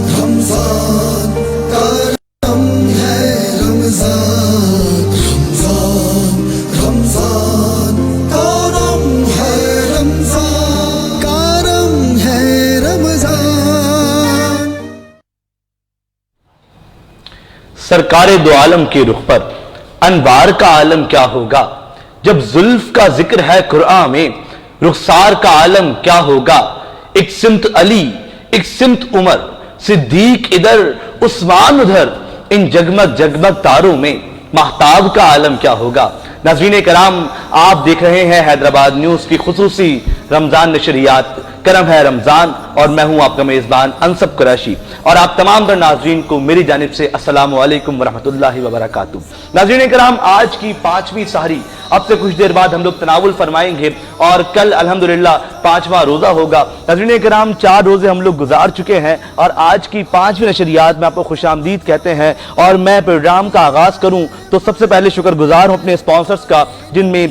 رمضان کرم ہے رمضان، رمضان کرم ہے رمضان، کرم ہے رمضان۔ سرکار دو عالم کے رخ پر انوار کا عالم کیا ہوگا، جب زلف کا ذکر ہے قرآن میں رخسار کا عالم کیا ہوگا۔ ایک سمت علی ایک سمت عمر، صدیق ادھر عثمان ادھر، ان جگمگ جگمگ تاروں میں مہتاب کا عالم کیا ہوگا۔ ناظرین کرام، آپ دیکھ رہے ہیں حیدرآباد نیوز کی خصوصی رمضان نشریات کرم ہے رمضان، اور میں ہوں آپ کا میزبان انصب قریشی، اور آپ تمام در ناظرین کو میری جانب سے السلام علیکم ورحمۃ اللہ وبرکاتہ۔ ناظرین کرام، آج کی 5ویں سحری اب سے کچھ دیر بعد ہم لوگ تناول فرمائیں گے، اور کل الحمدللہ 5واں روزہ ہوگا۔ ناظرین کرام، 4 روزے ہم لوگ گزار چکے ہیں، اور آج کی 5ویں نشریات میں آپ کو خوش آمدید کہتے ہیں، اور میں پروگرام کا آغاز کروں تو سب سے پہلے شکر گزار ہوں اپنے اسپانسرز کا، جن میں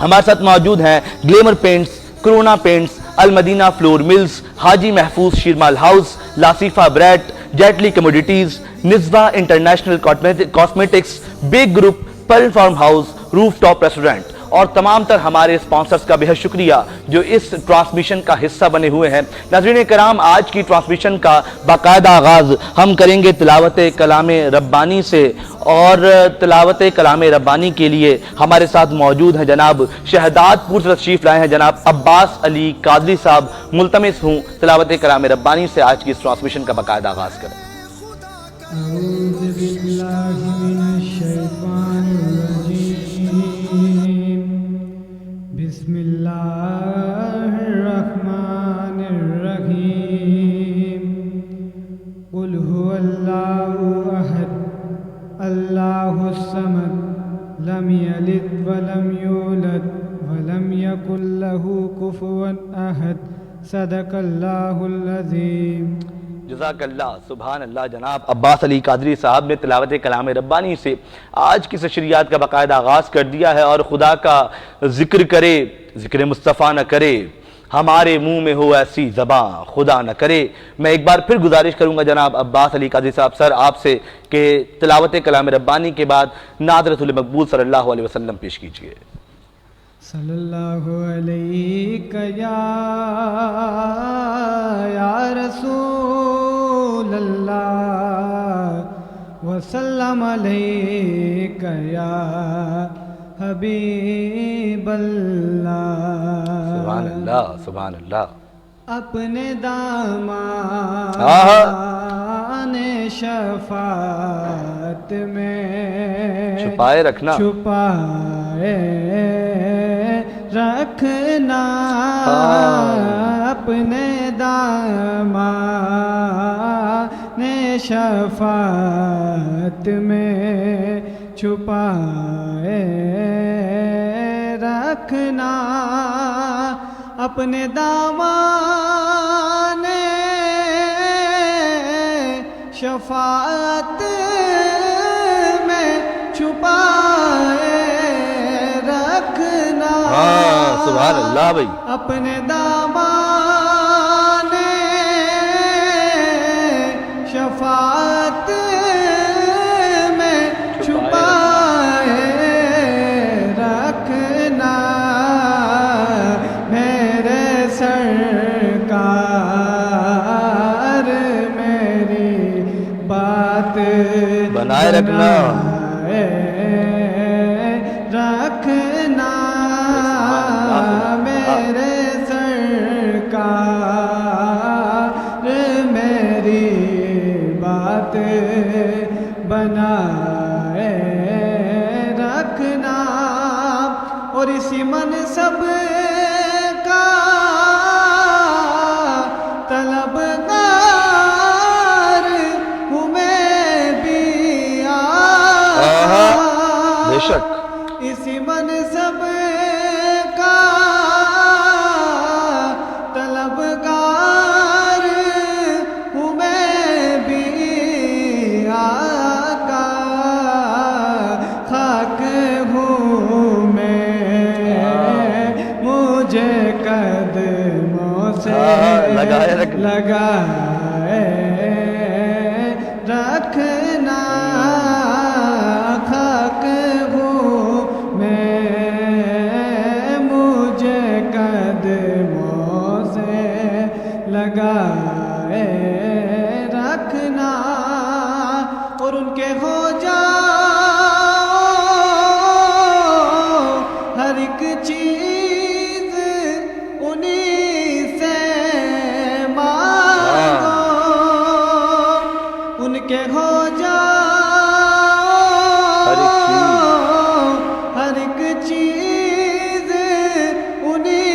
ہمارے ساتھ موجود ہیں glamour paints, Corona paints, Al Madina flour mills, Haji Mahfooz Sheermal house, لاسیفا بریڈ، جیٹلی کموڈیٹیز، نزوہ international cosmetics, big group, pearl farm house, rooftop restaurant, اور تمام تر ہمارے اسپانسرز کا بہت شکریہ جو اس ٹرانسمیشن کا حصہ بنے ہوئے ہیں۔ ناظرین کرام، آج کی ٹرانسمیشن کا باقاعدہ آغاز ہم کریں گے تلاوت کلام ربانی سے، اور تلاوت کلام ربانی کے لیے ہمارے ساتھ موجود ہیں جناب شہداد پور سے تشریف لائے ہیں جناب عباس علی قادری صاحب۔ ملتمس ہوں تلاوت کلام ربانی سے آج کی اس ٹرانسمیشن کا باقاعدہ آغاز کریں۔ اعوذ باللہ من الشیطان الرجیم، بسم اللہ الرحمن الرحیم، قل هو اللہ احد اللہ الصمد لم یلد ولم یولد ولم یکن له کفوا احد، صدق اللہ العظیم۔ جزاک اللہ، سبحان اللہ۔ جناب عباس علی قادری صاحب نے تلاوت کلام ربانی سے آج کی نشریات کا باقاعدہ آغاز کر دیا ہے، اور خدا کا ذکر کرے ذکر مصطفیٰ نہ کرے، ہمارے منہ میں ہو ایسی زباں خدا نہ کرے۔ میں ایک بار پھر گزارش کروں گا جناب عباس علی قادری صاحب سر آپ سے کہ تلاوت کلام ربانی کے بعد نعت رسول مقبول صلی اللہ علیہ وسلم پیش کیجئے۔ صلی اللہ علیہ یا رسول اللہ، وسلم علیک یا حبیب اللہ۔ سبحان اللہ، سبحان اللہ۔ اپنے دامان شفاعت میں چھپائے رکھنا، چھپائے رکھنا، اپنے دامان شفاعت میں چھپائے رکھنا، اپنے دامان شفاعت میں چھپائے رکھنا، سبحان اللہ بھائی، اپنے دامان شفاعت میں چھپائے رکھنا، میرے سرکار میری بات بنائے رکھنا، رکھنا، میرے سرکار میری بات بنائے رکھنا، اور اسی منصب کا طلبگار ہوں میں بھی بے شک، اسی منصب کا طلبگار ہوں میں بھی آقا، خاک ہوں میں لگائے رکھنا خاک ہوں میں مجھے قدموں سے لگائے رکھنا اور ان کے ہو ہر ایک چیز انہی سے مانگو ان کے ہو ہر ایک چیز انہی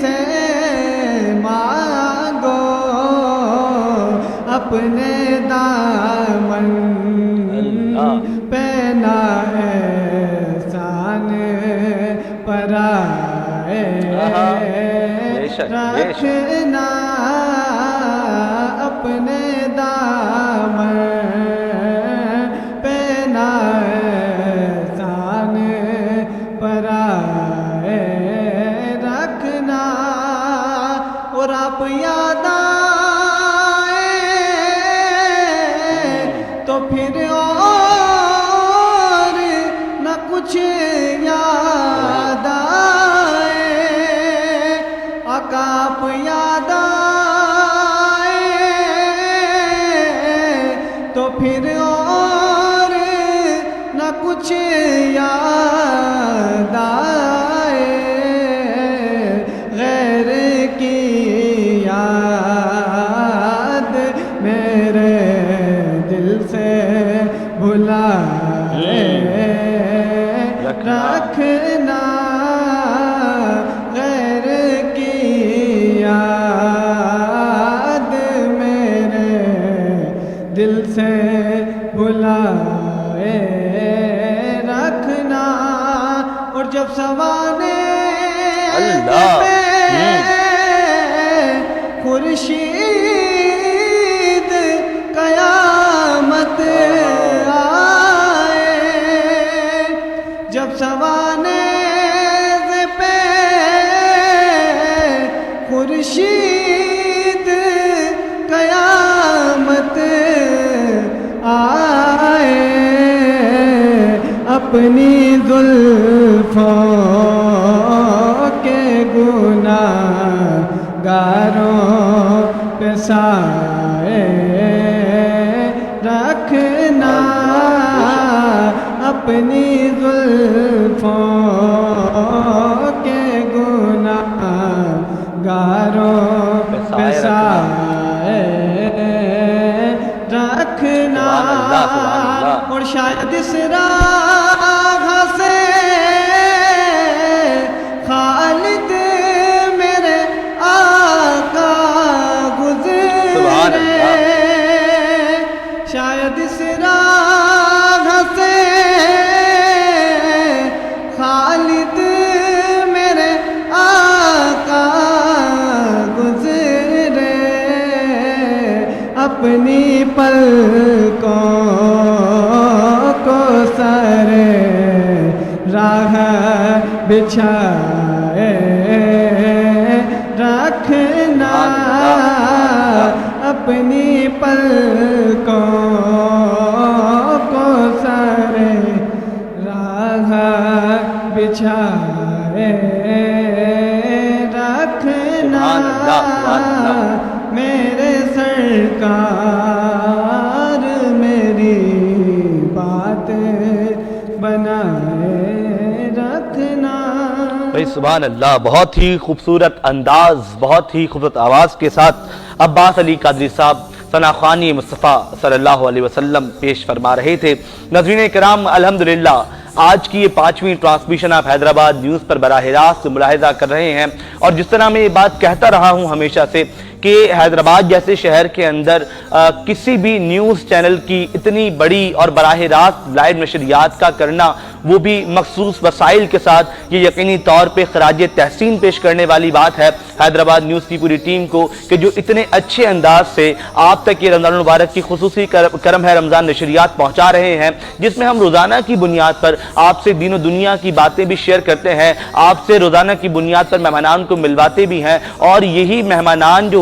سے مانگو اپنے دامن پہنا احسان پرائے رکھنا اپنے دامن پہنا احسان پرائے رکھنا اور آپ یاد آئے تو پھر اور نہ کچھ یاد آئے آقا آپ یاد آئے تو پھر اور نہ کچھ یاد آئے غیر کی یاد میرے دل سے بھلائے رکھنا غیر کی یاد میرے دل سے بھلائے رکھنا اور جب سوانے پہ خورشید قیامت آئے جب سوانے پہ خورشید قیامت آئے اپنی زلفوں کے گناہگاروں پہ سائے رکھنا اپنی زلفوں کے گناہگاروں پہ سائے رکھنا اور شاید اس راہ سے خالد میرے آقا گزرے شاید اس راہ سے خالد میرے آقا گزرے اپنی پلکوں کو سر راہ بچھائے رکھنا اپنی پلکوں کو سر راہ بچھائے رکھنا میرے سرکار میری بات بنائے رکھنا بھائی سبحان اللہ، بہت ہی خوبصورت انداز، بہت ہی خوبصورت آواز کے ساتھ عباس علی قادری صاحب ثنا خوانی مصطفیٰ صلی اللہ علیہ وسلم پیش فرما رہے تھے۔ ناظرین کرام، الحمدللہ آج کی یہ 5ویں ٹرانسمیشن آپ حیدرآباد نیوز پر براہ راست ملاحظہ کر رہے ہیں، اور جس طرح میں یہ بات کہتا رہا ہوں ہمیشہ سے کہ حیدرآباد جیسے شہر کے اندر کسی بھی نیوز چینل کی اتنی بڑی اور براہ راست لائیو نشریات کا کرنا، وہ بھی مخصوص وسائل کے ساتھ، یہ یقینی طور پہ خراج تحسین پیش کرنے والی بات ہے حیدرآباد نیوز کی پوری ٹیم کو کہ جو اتنے اچھے انداز سے آپ تک یہ رمضان المبارک کی خصوصی کرم ہے رمضان نشریات پہنچا رہے ہیں، جس میں ہم روزانہ کی بنیاد پر آپ سے دین و دنیا کی باتیں بھی شیئر کرتے ہیں، آپ سے روزانہ کی بنیاد پر مہمانان کو ملواتے بھی ہیں، اور یہی مہمانان جو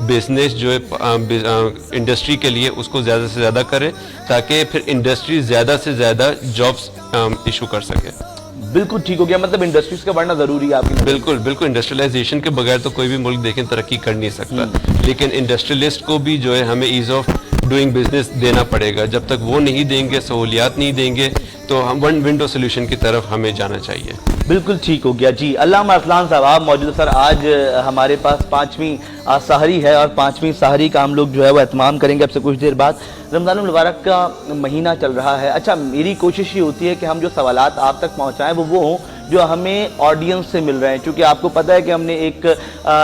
بزنس جو ہے انڈسٹری کے لیے اس کو زیادہ سے زیادہ کرے تاکہ پھر انڈسٹری زیادہ سے زیادہ جابس ایشو کر سکے. بالکل ٹھیک ہو گیا, مطلب انڈسٹریز کا بڑھنا ضروری ہے آپ کی. بالکل بالکل, انڈسٹریلائزیشن کے بغیر تو کوئی بھی ملک دیکھیں ترقی کر نہیں سکتا, لیکن انڈسٹریلسٹ کو بھی جو ہے ہمیں ایز آف ڈوئنگ بزنس دینا پڑے گا. جب تک وہ نہیں دیں گے, سہولیات نہیں دیں گے, تو ہم ون ونڈو سولوشن کی طرف ہمیں جانا چاہیے. بالکل ٹھیک ہو گیا جی. علامہ ارسلان صاحب آپ موجود. سر آج ہمارے پاس 5ویں سحری ہے اور 5ویں سحری کا ہم لوگ جو ہے وہ اہتمام کریں گے اب سے کچھ دیر بعد. رمضان المبارک کا مہینہ چل رہا ہے. اچھا, میری کوشش یہ ہوتی ہے کہ ہم جو سوالات آپ تک پہنچائیں وہ ہوں جو ہمیں آڈینس سے مل رہے ہیں, چونکہ آپ کو پتہ ہے کہ ہم نے ایک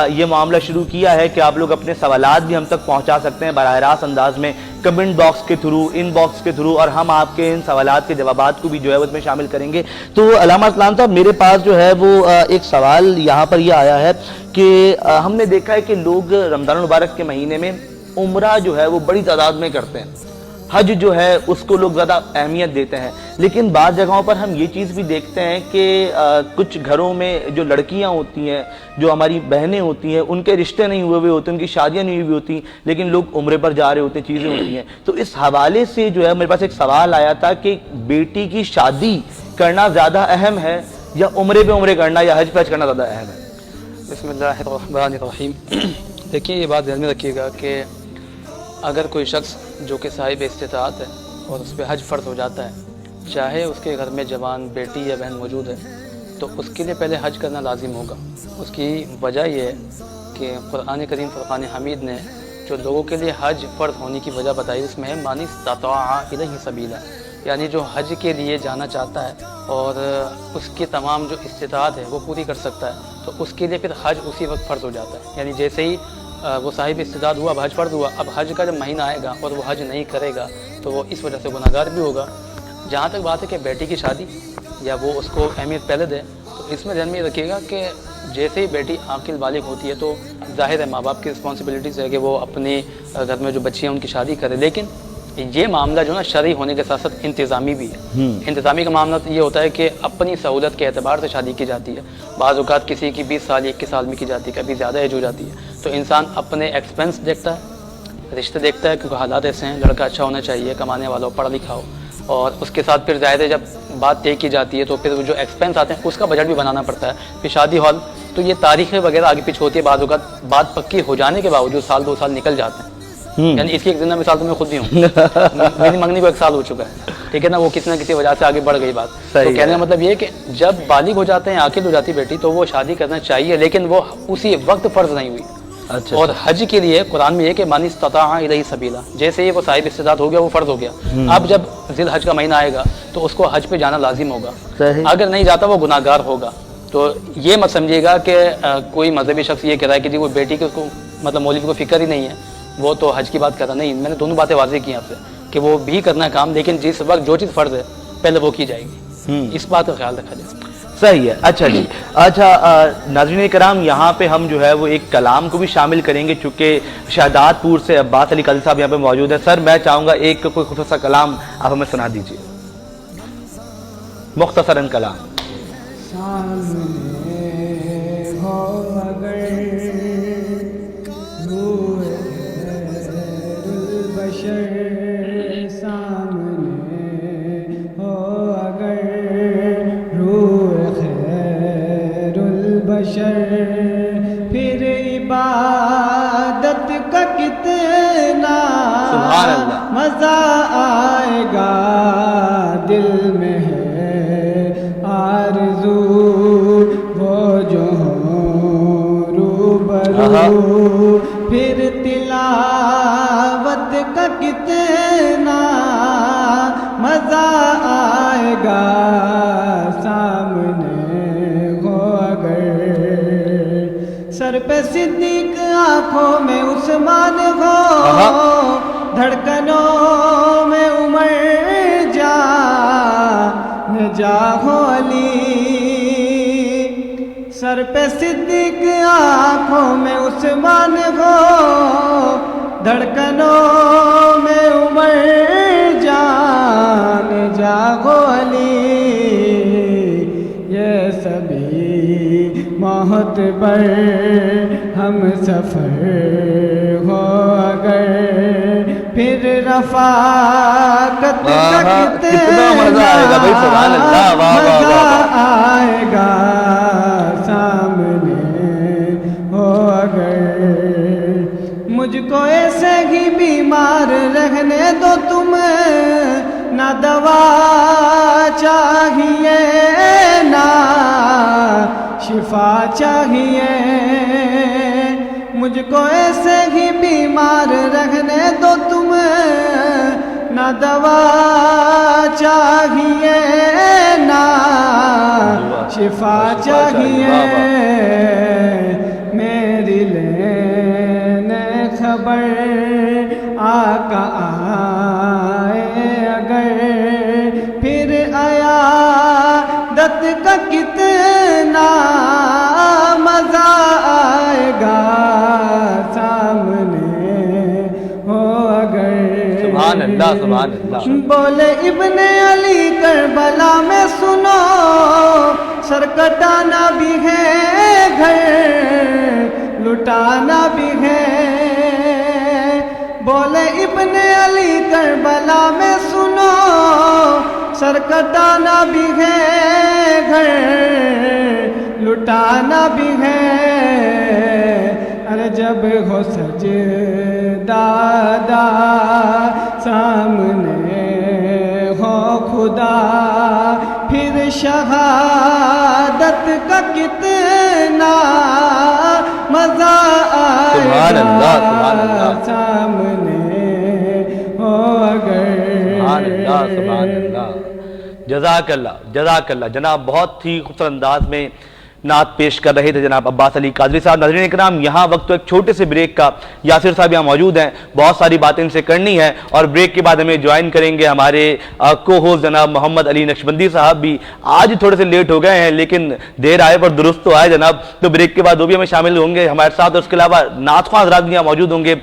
یہ معاملہ شروع کیا ہے کہ آپ لوگ اپنے سوالات بھی ہم تک پہنچا سکتے ہیں براہ راست انداز میں, کمنٹ باکس کے تھرو, ان باکس کے تھرو, اور ہم آپ کے ان سوالات کے جوابات کو بھی جو ہے اس میں شامل کریں گے. تو علامہ ارسلان صاحب میرے پاس جو ہے وہ ایک سوال یہاں پر یہ آیا ہے کہ ہم نے دیکھا ہے کہ لوگ رمضان المبارک کے مہینے میں عمرہ جو ہے وہ بڑی تعداد میں کرتے ہیں, حج جو ہے اس کو لوگ زیادہ اہمیت دیتے ہیں, لیکن بعض جگہوں پر ہم یہ چیز بھی دیکھتے ہیں کہ کچھ گھروں میں جو لڑکیاں ہوتی ہیں, جو ہماری بہنیں ہوتی ہیں, ان کے رشتے نہیں ہوئے ہوتے, ان کی شادیاں نہیں ہوئی ہوتی, لیکن لوگ عمرے پر جا رہے ہوتے ہیں, چیزیں ہوتی ہیں. تو اس حوالے سے جو ہے میرے پاس ایک سوال آیا تھا کہ بیٹی کی شادی کرنا زیادہ اہم ہے یا عمرے پہ عمرے کرنا یا حج پہ حج کرنا زیادہ اہم ہے؟ بسم اللہ الرحمن الرحیم. دیکھیے, یہ بات دھیان میں رکھیے گا کہ اگر کوئی شخص جو کہ صاحب استطاعت ہے اور اس پہ حج فرض ہو جاتا ہے, چاہے اس کے گھر میں جوان بیٹی یا بہن موجود ہے, تو اس کے لیے پہلے حج کرنا لازم ہوگا. اس کی وجہ یہ ہے کہ قرآن کریم فرقان حمید نے جو لوگوں کے لیے حج فرض ہونے کی وجہ بتائی, اس میں ہے من استطاع الیہ سبیلا, یعنی جو حج کے لیے جانا چاہتا ہے اور اس کی تمام جو استطاعت ہے وہ پوری کر سکتا ہے, تو اس کے لیے پھر حج اسی وقت فرض ہو جاتا ہے. یعنی جیسے ہی وہ صاحب استطاعت ہوا, اب حج فرض ہوا, اب حج کا جب مہینہ آئے گا اور وہ حج نہیں کرے گا تو وہ اس وجہ سے گناہگار بھی ہوگا. جہاں تک بات ہے کہ بیٹی کی شادی یا وہ اس کو اہمیت پہلے دے, تو اس میں دھیان میں رکھیے گا کہ جیسے ہی بیٹی عاقل بالغ ہوتی ہے تو ظاہر ہے ماں باپ کی رسپانسبلٹیز ہے کہ وہ اپنے گھر میں جو بچی ہیں ان کی شادی کرے, لیکن یہ معاملہ جو نا شرعی ہونے کے ساتھ ساتھ انتظامی بھی ہے. انتظامی کا معاملہ یہ ہوتا ہے کہ اپنی سہولت کے اعتبار سے شادی کی جاتی ہے. بعض اوقات کسی کی 20 سال 21 سال میں کی جاتی ہے, کبھی زیادہ ایج ہو جاتی ہے, تو انسان اپنے ایکسپینس دیکھتا ہے, رشتے دیکھتا ہے, کیونکہ حالات ایسے ہیں, لڑکا اچھا ہونا چاہیے, کمانے والا ہو, پڑھا لکھا ہو, اور اس کے ساتھ پھر ظاہر ہے جب بات طے کی جاتی ہے تو پھر جو ایکسپینس آتے ہیں اس کا بجٹ بھی بنانا پڑتا ہے. پھر شادی ہال, تو یہ تاریخیں وغیرہ آگے پیچھے ہوتی ہے. بعض اوقات بات پکی ہو جانے کے باوجود سال 2 سال نکل جاتے ہیں. یعنی اس کی ایک زندہ مثال تو میں خود ہی ہوں. میری منگنی کو 1 سال ہو چکا ہے, ٹھیک ہے نا, وہ کسی نہ کسی وجہ سے آگے بڑھ گئی بات. تو کہنے کا مطلب یہ ہے کہ جب بالغ ہو جاتے ہیں, عاقل ہو جاتی بیٹی, تو وہ شادی کرنا چاہیے, لیکن وہ اسی وقت فرض نہیں ہوئی. اور حج کے لیے قرآن میں یہ کہ من استطاع الیہ سبیلا, جیسے ہی وہ صاحب استطاعت ہو گیا وہ فرض ہو گیا. اب جب ذی الحج کا مہینہ آئے گا تو اس کو حج پہ جانا لازم ہوگا. اگر نہیں جاتا وہ گناہگار ہوگا. تو یہ مت سمجھیے گا کہ کوئی مذہبی شخص یہ کہہ رہا ہے کہ جی وہ بیٹی کے اس کو مطلب مولوی کو فکر ہی نہیں ہے, وہ تو حج کی بات کر رہا. نہیں, میں نے دونوں باتیں واضح کی آپ سے کہ وہ بھی کرنا ہے کام, لیکن جس وقت جو چیز فرض ہے پہلے وہ کی جائے گی. اس بات کا خیال رکھا جائے. صحیح ہے. اچھا جی, اچھا ناظرین کرام, یہاں پہ ہم جو ہے وہ ایک کلام کو بھی شامل کریں گے, چونکہ شہداد پور سے عباس علی قاضی صاحب یہاں پہ موجود ہے. سر میں چاہوں گا ایک کوئی خصوصا کلام آپ ہمیں سنا دیجیے, مختصراً کلام. سامنے ہو اگر روح البشر, سامنے ہو اگر روح خیر البشر, پھر عبادت کا کتنا سبحان اللہ مزہ آئے گا. دل میں ہے آرزو وہ جو ہوں روبرو, پھر تلاوت کا کتنا مزہ آئے گا. سامنے ہو اگر سر پہ صدیق, آنکھوں میں عثمان ہو, دھڑکنوں میں عمر جا ہو علی. سر پہ صدیق, آنکھوں میں عثمان ہو, دھڑکنوں میں عمر جا ہو علی. یہ سبھی معتبر ہم سفر ہو اگر پھر رفاقت کا کتنا مزہ آئے گا بھائی، سبحان اللہ، واہ واہ مزہ واہ۔ آئے گا سامنے ہو اگر، مجھ کو ایسے ہی بیمار رہنے دو تم، نہ دوا چاہیے نہ شفا چاہیے، مجھ کو ایسے ہی بیمار رہنے دو تم، نہ دوا چاہیے نہ شفا چاہیے، میری لینے خبر آقا آئے اگر، پھر عیادت کا کتنا مزہ آئے گا سامنے ہو اگر۔ سبحان اللہ، سبحان اللہ۔ بولے ابن علی کربلا میں سنو، سر کٹانا بھی ہے گھر لٹانا بھی ہے، بولے ابن علی کربلا میں سنو، سر کٹانا بھی ہے گھر لٹانا بھی ہے، ارے جب ہو سجدہ سامنے ہو خدا، پھر شہادت کا کتنا مزہ آئے سبحان اللہ، گا سبحان اللہ۔ سامنے ہو اگر۔ سبحان اللہ، سبحان اللہ۔ جزاک اللہ، جزاک اللہ جناب، بہت ہی خوبصورت انداز میں نعت پیش کر رہے تھے جناب عباس علی قادری صاحب۔ ناظرین اکرام، یہاں وقت تو ایک چھوٹے سے بریک کا، یاسر صاحب یہاں موجود ہیں، بہت ساری باتیں ان سے کرنی ہے، اور بریک کے بعد ہمیں جوائن کریں گے ہمارے کو ہوسٹ جناب محمد علی نقشبندی صاحب بھی۔ آج تھوڑے سے لیٹ ہو گئے ہیں لیکن دیر آئے پر درست تو آئے جناب، تو بریک کے بعد وہ بھی ہمیں شامل ہوں گے ہمارے ساتھ، اور اس کے علاوہ نعت خواں حضرات بھی یہاں موجود ہوں گے۔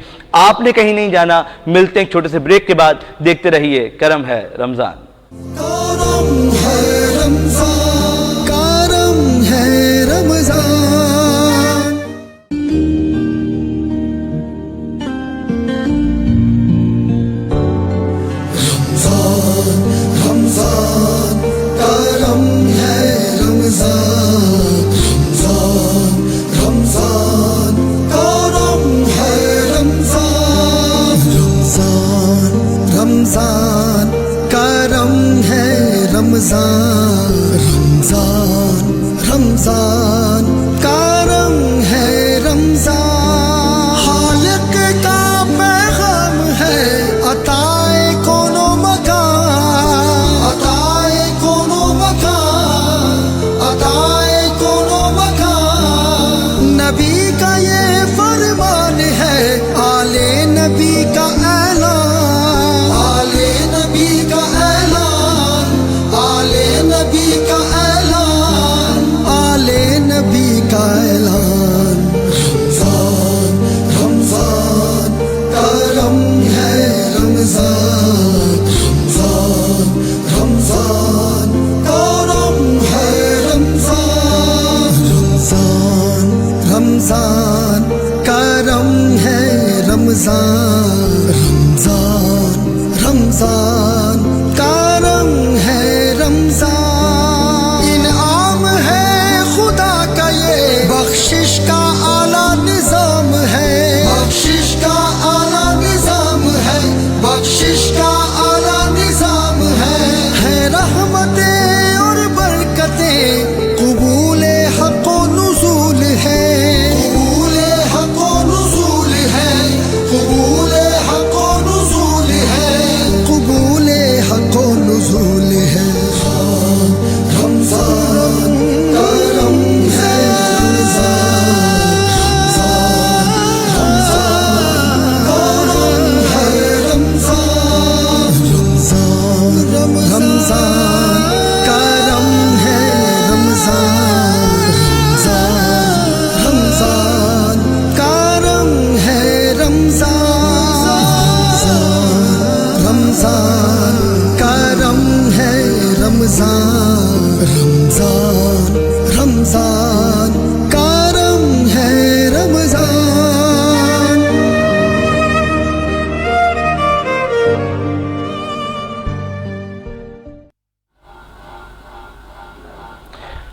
آپ نے کہیں نہیں جانا، ملتے ہیں ایک چھوٹے سے بریک کے بعد، دیکھتے رہیے کرم ہے رمضان۔ کرم ہے رمضان، کرم ہے رمضان، رمضان رمضان کرم ہے رمضان، رمضان رمضان کرم ہے رمضان، رمضان رمضان کرم ہے رمضان، رمضان رمضان کرم ہے رمضان، خالق کا پیغام ہے عطائے کون و مکان، عطائے کون و مکان، عطائے کون و مکان، نبی کا یہ فرمان ہے، آل نبی کا اعلان، آل نبی کا اعلان، آل نبی کا اعلان، آل نبی کا اعلان، رمضان رمضان کرم ہے رمضان، رمضان رمضان کرم ہے رمضان، رمضان رمضان کرم ہے رمضان، رمضان رمضان کرم ہے رمضان، انعام ہے خدا کا یہ بخشش کا اعلیٰ نظام ہے، بخشش کا اعلیٰ نظام ہے، بخشش کا اعلیٰ نظام ہے رحمتیں اور برکتیں، قبول حق و نزول ہے، قبول حق و نزول ہے، قبول حق و نزول ہے، قبول حق و نزول ہے، رمضان کرم ہے رمضان، رمضان کرم ہے رمضان، رمضان رمضان کرم ہے رمضان، رمضان رمضان کرم ہے رمضان، رمضان کرم ہے رمضان، رمضان رمضان کرم ہے رمضان،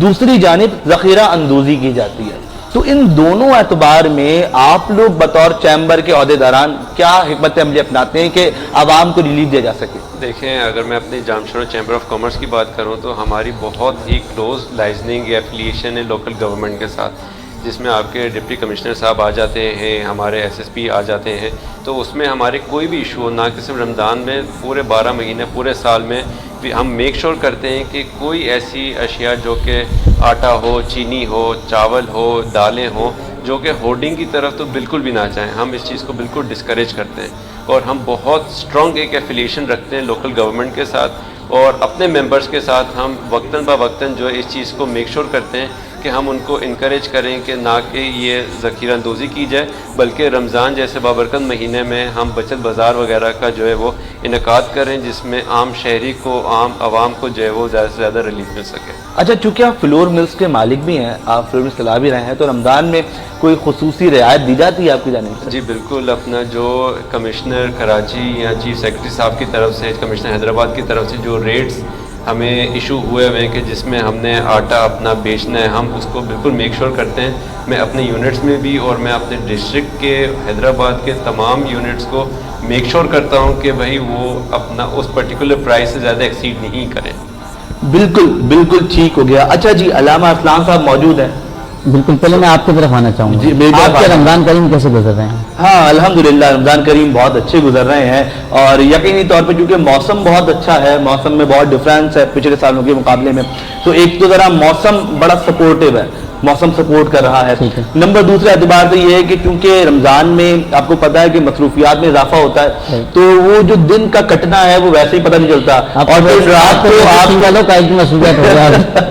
دوسری جانب ذخیرہ اندوزی کی جاتی ہے. تو ان دونوں اعتبار میں آپ لوگ بطور چیمبر کے عہدیداران کیا حکمت عملی اپناتے ہیں کہ عوام کو ریلیف دیا جا سکے؟ دیکھیں، اگر میں اپنی جامشورہ چیمبر آف کامرس کی بات کروں تو ہماری بہت ہی کلوز لائزننگ یا ایفیلیشن ہے لوکل گورنمنٹ کے ساتھ، جس میں آپ کے ڈپٹی کمشنر صاحب آ جاتے ہیں، ہمارے ایس ایس پی آ جاتے ہیں. تو اس میں ہمارے کوئی بھی ایشو ہو، نہ کہ صرف رمضان میں، پورے 12 مہینے پورے سال میں بھی ہم میک شور کرتے ہیں کہ کوئی ایسی اشیاء جو کہ آٹا ہو، چینی ہو، چاول ہو، دالیں ہوں، جو کہ ہورڈنگ کی طرف تو بالکل بھی نہ جائیں. ہم اس چیز کو بالکل ڈسکریج کرتے ہیں اور ہم بہت اسٹرانگ ایک ایفیلیشن رکھتے ہیں لوکل گورنمنٹ کے ساتھ اور اپنے ممبرس کے ساتھ. ہم وقتاً با وقتاً جو ہے اس چیز کو میک شور کرتے ہیں کہ ہم ان کو انکریج کریں کہ نہ کہ یہ ذخیرہ اندوزی کی جائے، بلکہ رمضان جیسے بابرکت مہینے میں ہم بچت بازار وغیرہ کا جو ہے وہ انعقاد کریں، جس میں عام شہری کو، عام عوام کو جو ہے وہ زیادہ سے زیادہ ریلیف مل سکے. اچھا، چونکہ آپ فلور ملز کے مالک بھی ہیں، آپ فلور ملز چلا بھی رہے ہیں، تو رمضان میں کوئی خصوصی رعایت دی جاتی ہے آپ کی جانب سے؟ جی بالکل. اپنا جو کمشنر کراچی یا چیف سیکرٹری صاحب کی طرف سے، کمشنر حیدرآباد کی طرف سے جو ریٹس ہمیں ایشو ہوئے ہوئے ہیں کہ جس میں ہم نے آٹا اپنا بیچنا ہے، ہم اس کو بالکل میک شور کرتے ہیں. میں اپنے یونٹس میں بھی اور میں اپنے ڈسٹرکٹ کے حیدرآباد کے تمام یونٹس کو میک شور کرتا ہوں کہ بھائی وہ اپنا اس پرٹیکولر پرائس سے زیادہ ایکسیڈ نہیں کریں. بالکل ٹھیک ہو گیا. اچھا جی، علامہ ارسلان صاحب موجود ہیں؟ بالکل. پہلے میں آپ کی طرف آنا چاہوں گا. جی، آپ کے رمضان کریم کیسے گزر رہے ہیں؟ ہاں الحمدللہ رمضان کریم بہت اچھے گزر رہے ہیں، اور یقینی طور پہ چونکہ موسم بہت اچھا ہے، موسم میں بہت ڈفرینس ہے پچھلے سالوں کے مقابلے میں. تو ایک تو ذرا موسم بڑا سپورٹیو ہے، موسم سپورٹ کر رہا ہے. نمبر دوسرا اعتبار سے یہ ہے کہ چونکہ رمضان میں آپ کو پتا ہے کہ مصروفیات میں اضافہ ہوتا ہے، تو وہ جو دن کا کٹنا ہے وہ ویسے ہی پتہ نہیں چلتا، اور پھر رات کو آپ مصروفیات ہو رہا ہے.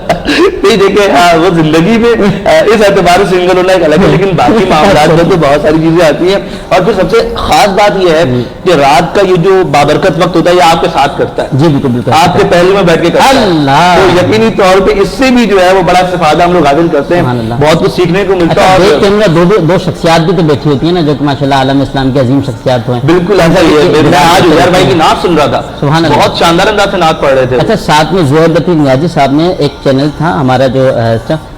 دیکھیں وہ زندگی میں اس اعتبار سے سنگل ہونا ایک الگ ہے، لیکن باقی معاملات میں تو بہت ساری چیزیں آتی ہیں. اور پھر سب سے خاص بات یہ ہے کہ رات کا یہ جو بابرکت وقت ہوتا ہے یہ آپ کے ساتھ کرتا ہے. جی بالکل. آپ کے پہلو میں بیٹھ کے کرتا ہے، تو یقینی طور پہ اس سے بھی جو ہے وہ بڑا استفادہ ہم لوگ حاصل کرتے ہیں، بہت کچھ سیکھنے کو ملتا ہے. دو شخصیات بھی تو بیٹھی ہوتی ہیں نا جو کہ ماشاء اللہ عالم اسلام کی عظیم شخصیات ہوئے. بالکل ایسا ہی ہے. میں آج عزیر بھائی کی نعت سن رہا تھا، بہت شاندار انداز سے نعت پڑھ رہے تھے. اچھا، ساتھ میں زہیر لطیف نیازی صاحب نے ایک چینل تھا ہمارا جو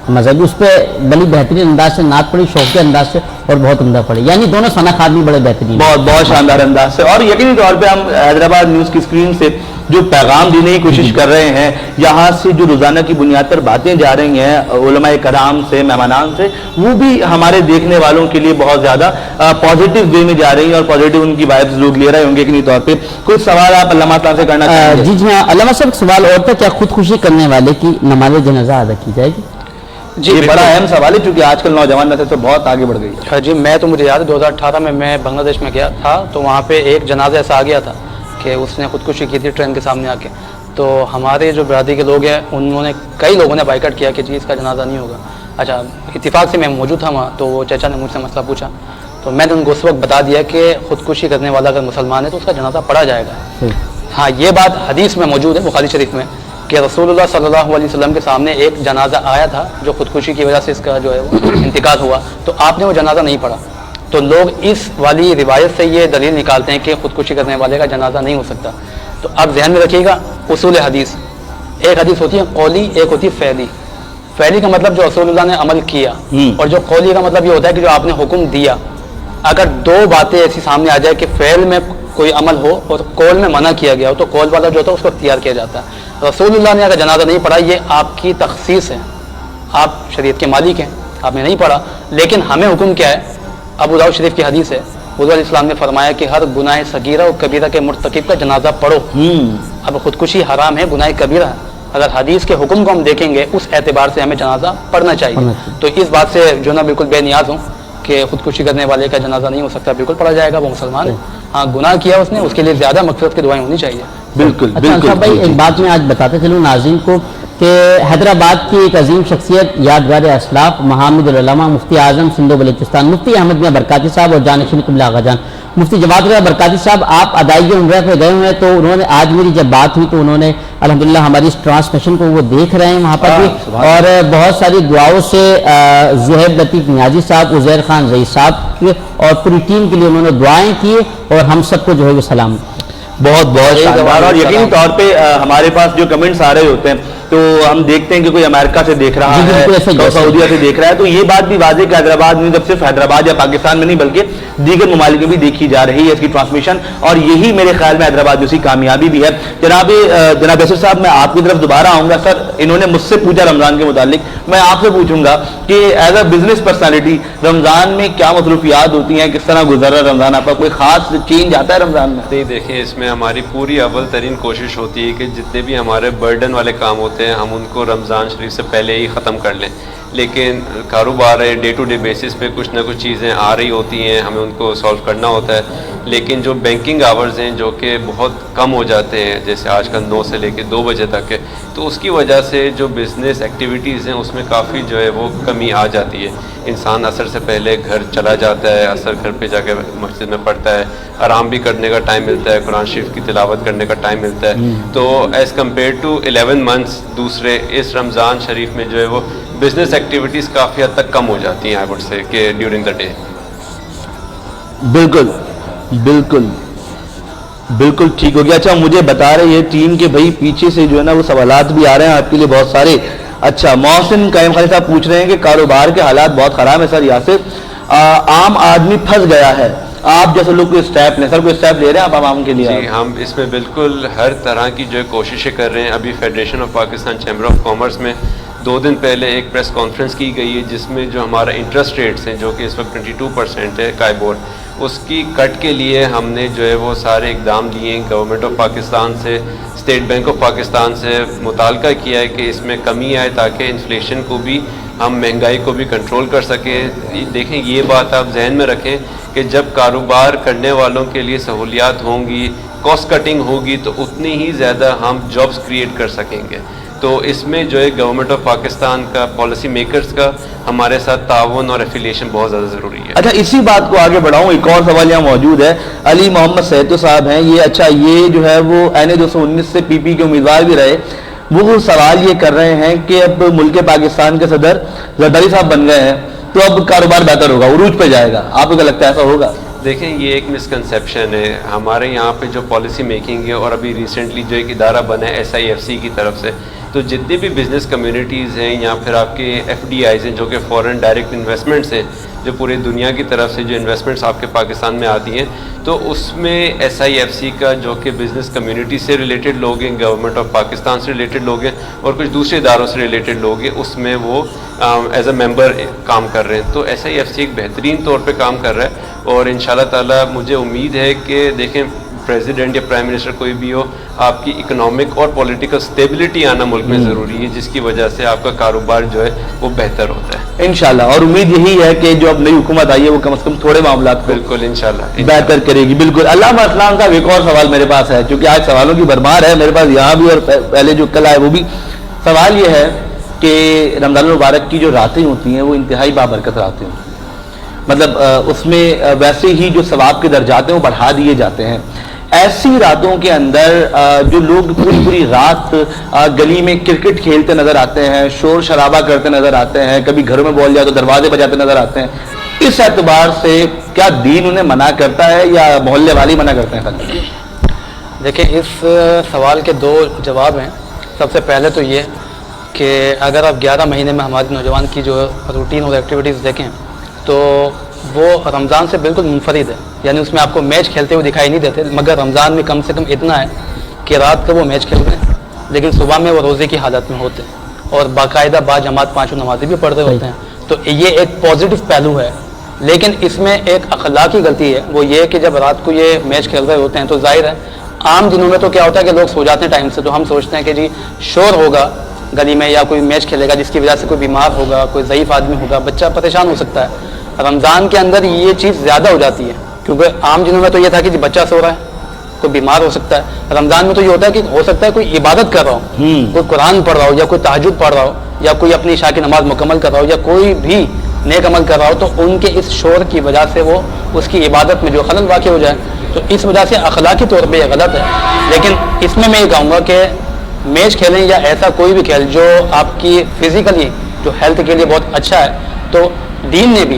مذہبی، اس پہ بڑی بہترین انداز سے نعت پڑھی، شوق کے انداز سے، اور بہت عمدہ پڑھی. یعنی دونوں ثنا خان بھی بڑے بہترین، بہت شاندار انداز سے. اور یقینی طور پہ ہم حیدرآباد نیوز کی اسکرین سے جو پیغام دینے کی کوشش کر رہے ہیں، یہاں سے جو روزانہ کی بنیاد پر باتیں جا رہی ہیں علماء کرام سے، مہمانان سے، وہ بھی ہمارے دیکھنے والوں کے لیے بہت زیادہ پازیٹیو وے میں جا رہی ہیں اور پازیٹیو ان کی وائبز لوگ لے رہے ہوں گے. یقینی طور پہ کوئی سوال آپ علامہ صاحب سے کرنا چاہیں گے؟ جی ہاں، علامہ صاحب سوال اور تھا، کیا خودکشی کرنے والے کی نماز جنازہ ادا کی جائے گی؟ جی یہ بڑا اہم سوال ہے چونکہ آج کل نوجوان نسل سے بہت آگے بڑھ گئی ہے. جی میں تو مجھے یاد ہے 2018 میں بنگلہ دیش میں گیا تھا، تو وہاں پہ ایک جنازہ ایسا آ گیا تھا کہ اس نے خودکشی کی تھی ٹرین کے سامنے آ کے. تو ہمارے جو برادری کے لوگ ہیں انہوں نے، کئی لوگوں نے بائیکاٹ کیا کہ جی اس کا جنازہ نہیں ہوگا. اچھا، اتفاق سے میں موجود تھا وہاں، تو وہ چچا نے مجھ سے مسئلہ پوچھا، تو میں نے ان کو اس وقت بتا دیا کہ خودکشی کرنے والا اگر مسلمان ہے تو اس کا جنازہ پڑھا جائے گا. ہاں یہ بات حدیث میں موجود ہے بخاری شریف میں کہ رسول اللہ صلی اللہ علیہ وسلم کے سامنے ایک جنازہ آیا تھا جو خودکشی کی وجہ سے اس کا جو ہے وہ انتقال ہوا، تو آپ نے وہ جنازہ نہیں پڑھا. تو لوگ اس والی روایت سے یہ دلیل نکالتے ہیں کہ خودکشی کرنے والے کا جنازہ نہیں ہو سکتا. تو اب ذہن میں رکھیے گا اصول حدیث، ایک حدیث ہوتی ہے قولی، ایک ہوتی ہے فعلی. فعلی کا مطلب جو رسول اللہ نے عمل کیا، اور جو قولی کا مطلب یہ ہوتا ہے کہ جو آپ نے حکم دیا. اگر دو باتیں ایسی سامنے آ جائے کہ فعل میں کوئی عمل ہو اور قول میں منع کیا گیا ہو، تو قول والا جو ہوتا ہے اس کو اختیار کیا جاتا ہے. رسول اللہ نے اگر جنازہ نہیں پڑھا، یہ آپ کی تخصیص ہے، آپ شریعت کے مالک ہیں، آپ نے نہیں پڑھا. لیکن ہمیں حکم کیا ہے؟ ابو داؤد شریف کی حدیث ہے، حضور علیہ السلام نے فرمایا کہ ہر گناہ صغیرہ و کبیرہ کے مرتکب کا جنازہ پڑھو. اب خودکشی حرام ہے، گناہ کبیرہ ہے. اگر حدیث کے حکم کو ہم دیکھیں گے اس اعتبار سے ہمیں جنازہ پڑھنا چاہیے. تو اس بات سے جو نا بالکل بے نیاز ہوں کہ خودکشی کرنے والے کا جنازہ نہیں ہو سکتا، بالکل پڑھا جائے گا، وہ مسلمان ہے. ہاں گناہ کیا اس نے، اس کے لیے زیادہ مغفرت کی دعائیں ہونی چاہیے. بالکل. اچھا بھائی، ایک بات میں آج بتاتے چلوں ناظرین کو کہ حیدرآباد کی ایک عظیم شخصیت، یادگار اسلاف، محمد العلماء، مفتی اعظم سندھ و بلوچستان، مفتی احمد میاں برکاتی صاحب اور جانشین قبلہ آغا جان مفتی جواد رضا برکاتی صاحب، آپ ادائیگی عمرہ پہ گئے ہوئے ہیں. تو انہوں نے آج میری جب بات ہوئی تو انہوں نے الحمدللہ ہماری اس ٹرانسمیشن کو وہ دیکھ رہے ہیں وہاں پر بھی، اور بہت ساری دعاؤں سے زہیر لطیف نیازی صاحب، عزیر خان رئیس صاحب اور پوری ٹیم کے لیے انہوں نے دعائیں کی، اور ہم سب کو جو ہے وہ سلام. بہت شاندار. اور یقینی طور پہ ہمارے پاس جو کمنٹس آ رہے ہوتے ہیں تو ہم دیکھتے ہیں کہ کوئی امریکہ سے دیکھ رہا جی ہے, بالکل ایسا ہی کوئی ہے. سعودیہ سے دیکھ رہا ہے, تو یہ بات بھی واضح کہ حیدرآباد میں جب صرف حیدرآباد یا پاکستان میں نہیں بلکہ دیگر ممالک میں بھی دیکھی جا رہی ہے اس کی ٹرانسمیشن, اور یہی میرے خیال میں حیدرآباد میں اس کی کامیابی بھی ہے. جناب یاسر صاحب, میں آپ کی طرف دوبارہ آؤں گا. سر, انہوں نے مجھ سے پوچھا رمضان کے متعلق, میں آپ سے پوچھوں گا کہ ایز اے بزنس پرسنالٹی رمضان میں کیا مصروفیات ہوتی ہیں, کس طرح گزر رہا ہے رمضان آپ کا, کوئی خاص چینج آتا ہے رمضان میں؟ نہیں, دیکھیں اس میں ہماری پوری اول ترین کوشش ہوتی ہے کہ جتنے بھی ہمارے برڈن والے کام ہوتے ہیں ہم ان کو رمضان شریف سے پہلے ہی ختم کر لیں. لیکن کاروبار ہے, ڈے ٹو ڈے بیسس پہ کچھ نہ کچھ چیزیں آ رہی ہوتی ہیں, ہمیں ان کو سالو کرنا ہوتا ہے. لیکن جو بینکنگ آورز ہیں جو کہ بہت کم ہو جاتے ہیں, جیسے آج کل 9 سے لے کے 2 بجے تک ہے, تو اس کی وجہ سے جو بزنس ایکٹیویٹیز ہیں اس میں کافی جو ہے وہ کمی آ جاتی ہے. انسان عصر سے پہلے گھر چلا جاتا ہے, عصر گھر پہ جا کے مسجد میں پڑھتا ہے, آرام بھی کرنے کا ٹائم ملتا ہے, قرآن شریف کی تلاوت کرنے کا ٹائم ملتا ہے. تو ایز کمپیئر ٹو 11 منتھس دوسرے, اس رمضان شریف میں جو ہے وہ بزنس ایکٹیویٹیز کافی حد تک کم ہو جاتی ہیں, آئی وڈ سے, کہ ڈیورنگ دا ڈے. بالکل بالکل بالکل ٹھیک ہو گیا. اچھا, مجھے بتا رہے یہ ٹیم کے بھائی پیچھے سے جو ہے نا وہ سوالات بھی آ رہے ہیں آپ کے لیے بہت سارے. اچھا, محسن قائم خانی صاحب پوچھ رہے ہیں کہ کاروبار کے حالات بہت خراب ہیں سر یاسر, عام آدمی پھنس گیا ہے, آپ جیسے لوگ کوئی اسٹیپ لیں. سر کوئی اسٹیپ لے رہے ہیں آپ عوام کے لیے؟ جی, ہم اس میں بالکل ہر طرح کی جو کوششیں کر رہے ہیں. ابھی federation of Pakistan chamber of commerce میں 2 دن پہلے ایک پریس کانفرنس کی گئی ہے جس میں جو ہمارا انٹرسٹ ریٹس ہیں جو کہ اس وقت 22% ہے کائبور, اس کی کٹ کے لیے ہم نے جو ہے وہ سارے اقدام لیے ہیں. گورنمنٹ آف پاکستان سے, اسٹیٹ بینک آف پاکستان سے مطالبہ کیا ہے کہ اس میں کمی آئے تاکہ انفلیشن کو بھی, ہم مہنگائی کو بھی کنٹرول کر سکیں. دیکھیں یہ بات آپ ذہن میں رکھیں کہ جب کاروبار کرنے والوں کے لیے سہولیات ہوں گی, کاسٹ کٹنگ ہوگی, تو اتنی ہی زیادہ ہم جابس کریٹ کر سکیں گے. تو اس میں جو ہے گورنمنٹ آف پاکستان کا, پالیسی میکرز کا ہمارے ساتھ تعاون اور ایفیلیشن بہت زیادہ ضروری ہے. اچھا, اسی بات کو آگے بڑھاؤں, ایک اور سوال یہاں موجود ہے. علی محمد سیتو صاحب ہیں یہ, اچھا یہ جو ہے وہ این 219 سے پی پی کے امیدوار بھی رہے, وہ سوال یہ کر رہے ہیں کہ اب ملک پاکستان کے صدر زرداری صاحب بن گئے ہیں تو اب کاروبار بہتر ہوگا, عروج پہ جائے گا, آپ کو کیا لگتا ہے ایسا ہوگا؟ دیکھیں یہ ایک مسکنسیپشن ہے ہمارے یہاں پہ جو پالیسی میکنگ ہے, اور ابھی ریسنٹلی جو ایک ادارہ بنا ہے SIFC کی طرف سے, تو جتنے بھی بزنس کمیونٹیز ہیں یا پھر آپ کے FDIs ہیں جو کہ فورن ڈائریکٹ انویسٹمنٹس ہیں, جو پوری دنیا کی طرف سے جو انویسٹمنٹس آپ کے پاکستان میں آتی ہیں, تو اس میں SIFC کا جو کہ بزنس کمیونٹی سے ریلیٹڈ لوگ ہیں, گورنمنٹ آف پاکستان سے ریلیٹڈ لوگ ہیں, اور کچھ دوسرے اداروں سے ریلیٹڈ لوگ ہیں, اس میں وہ ایز اے ممبر کام کر رہے ہیں. تو SIFC ایک بہترین طور پہ کام کر رہا ہے, اور انشاءاللہ تعالیٰ مجھے امید ہے کہ دیکھیں پریزیڈنٹ یا پرائم منسٹر کوئی بھی ہو, آپ کی اکنامک اور پولیٹیکل سٹیبلٹی آنا ملک میں ضروری ہے, جس کی وجہ سے آپ کا کاروبار جو ہے وہ بہتر ہوتا ہے انشاءاللہ. اور امید یہی ہے کہ جو اب نئی حکومت آئی ہے وہ کم از کم تھوڑے معاملات کو بالکل انشاءاللہ بہتر کرے گی. بالکل. علامہ اسلام صاحب, ایک اور سوال میرے پاس ہے, چونکہ آج سوالوں کی بھرمار ہے میرے پاس یہاں بھی اور پہلے جو کل آئے وہ بھی. سوال یہ ہے کہ رمضان المبارک کی جو راتیں ہوتی ہیں وہ انتہائی بابرکت راتیں ہیں, مطلب اس میں ویسے ہی جو ثواب کے درجات ہیں وہ بڑھا دیے جاتے ہیں. ایسی راتوں کے اندر جو لوگ پوری رات گلی میں کرکٹ کھیلتے نظر آتے ہیں, شور شرابہ کرتے نظر آتے ہیں, کبھی گھروں میں بول جائے تو دروازے بجاتے نظر آتے ہیں, اس اعتبار سے کیا دین انہیں منع کرتا ہے یا محلے والی منع کرتے ہیں؟ دیکھیں اس سوال کے 2 جواب ہیں. سب سے پہلے تو یہ کہ اگر آپ 11 مہینے میں ہمارے نوجوان کی جو روٹین اور ایکٹیویٹیز دیکھیں تو وہ رمضان سے بالکل منفرد ہے. یعنی اس میں آپ کو میچ کھیلتے ہوئے دکھائی نہیں دیتے, مگر رمضان میں کم سے کم اتنا ہے کہ رات کو وہ میچ کھیلتے ہیں لیکن صبح میں وہ روزے کی حالت میں ہوتے ہیں, اور باقاعدہ با جماعت 5 نمازیں بھی پڑھ رہے ہوتے ہیں. تو یہ ایک پازیٹیو پہلو ہے. لیکن اس میں ایک اخلاقی غلطی ہے, وہ یہ کہ جب رات کو یہ میچ کھیل رہے ہوتے ہیں تو ظاہر ہے عام دنوں میں تو کیا ہوتا ہے کہ لوگ سو جاتے ہیں ٹائم سے, تو ہم سوچتے ہیں کہ جی شور ہوگا گلی میں یا کوئی میچ کھیلے گا جس کی وجہ سے کوئی بیمار ہوگا, کوئی ضعیف آدمی ہوگا, بچہ پریشان ہو سکتا ہے. رمضان کے اندر یہ چیز زیادہ ہو جاتی ہے, کیونکہ عام دنوں میں تو یہ تھا کہ جی بچہ سو رہا ہے, کوئی بیمار ہو سکتا ہے. رمضان میں تو یہ ہوتا ہے کہ ہو سکتا ہے کوئی عبادت کر رہا ہو, کوئی قرآن پڑھ رہا ہو, یا کوئی تہجد پڑھ رہا ہو, یا کوئی اپنی عشاء کی نماز مکمل کر رہا ہو, یا کوئی بھی نیک عمل کر رہا ہو, تو ان کے اس شور کی وجہ سے وہ اس کی عبادت میں جو خلل واقع ہو جائے, تو اس وجہ سے اخلاقی طور پہ یہ غلط ہے. لیکن اس میں یہ کہوں گا کہ میچ کھیلیں یا ایسا کوئی بھی کھیل جو آپ کی فزیکلی جو ہیلتھ کے لیے بہت اچھا ہے, تو دین نے بھی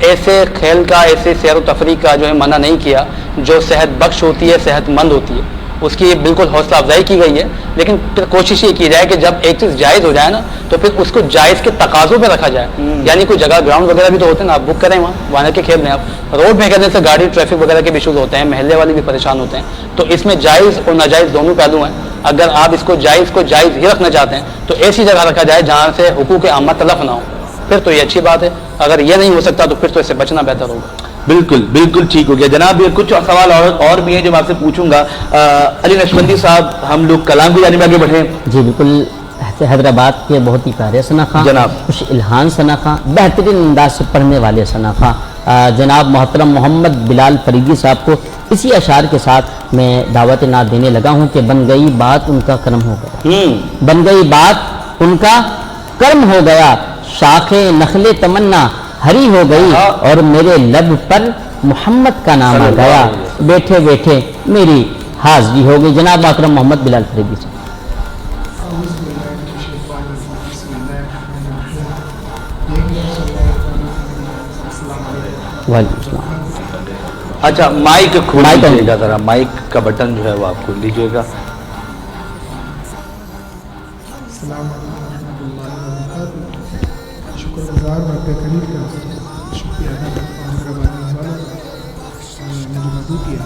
ایسے کھیل کا, ایسے سیر و تفریح کا جو ہے منع نہیں کیا جو صحت بخش ہوتی ہے, صحت مند ہوتی ہے. اس کی بالکل حوصلہ افزائی کی گئی ہے، لیکن پھر کوشش یہ کی جائے کہ جب ایک چیز جائز ہو جائے نا تو پھر اس کو جائز کے تقاضوں پہ رکھا جائے. یعنی کوئی جگہ گراؤنڈ وغیرہ بھی تو ہوتے ہیں نا، آپ بک کریں وہاں کے کھیل لیں. آپ روڈ میں کرنے سے گاڑی ٹریفک وغیرہ کے بھی ایشوز ہوتے ہیں، محلے والے بھی پریشان ہوتے ہیں. تو اس میں جائز اور ناجائز دونوں پہلو ہیں. اگر آپ اس کو جائز ہی رکھنا چاہتے ہیں تو ایسی جگہ رکھا جائے جہاں سے حقوق عامہ تلف نہ ہو، پھر تو یہ اچھی بات ہے. اگر یہ نہیں ہو سکتا تو پھر تو اس سے بچنا بہتر ہوگا. بالکل بالکل ٹھیک ہو گیا جناب. یہ کچھ سوال اور بھی ہیں جو میں آپ سے پوچھوں گا. علی نقشبندی صاحب، ہم لوگ کلام کی جانب آگے بڑھیں. جی بالکل. حیدرآباد کے بہت ہی پیارے ثنا خواں، جناب خوش الہان ثنا خواں، بہترین انداز سے پڑھنے والے ثنا خواں جناب محترم محمد بلال فریدی صاحب کو اسی اشعار کے ساتھ میں دعوت نعت دینے لگا ہوں کہ بن گئی بات ان کا کرم ہو گیا، بن گئی بات ان کا کرم ہو گیا، شاخ نخل تمنا ہری ہو گئی اور میرے لب پر محمد کا نام آ گیا، بیٹھے بیٹھے میری حاضری ہو گئی. جناب محترم محمد بلال فریدی صاحب. وعلیکم السلام. اچھا مائک کھول لیجیے گا ذرا، مائک کا بٹن جو ہے وہ آپ کھول لیجیے گا. السلام علیکم ورحمۃ اللہ وبرکاتہ. شکر گزار رب کریم کا، شکریہ ادا کرتا ہوں حیدرآباد والوں کا نے جو مدعو کیا.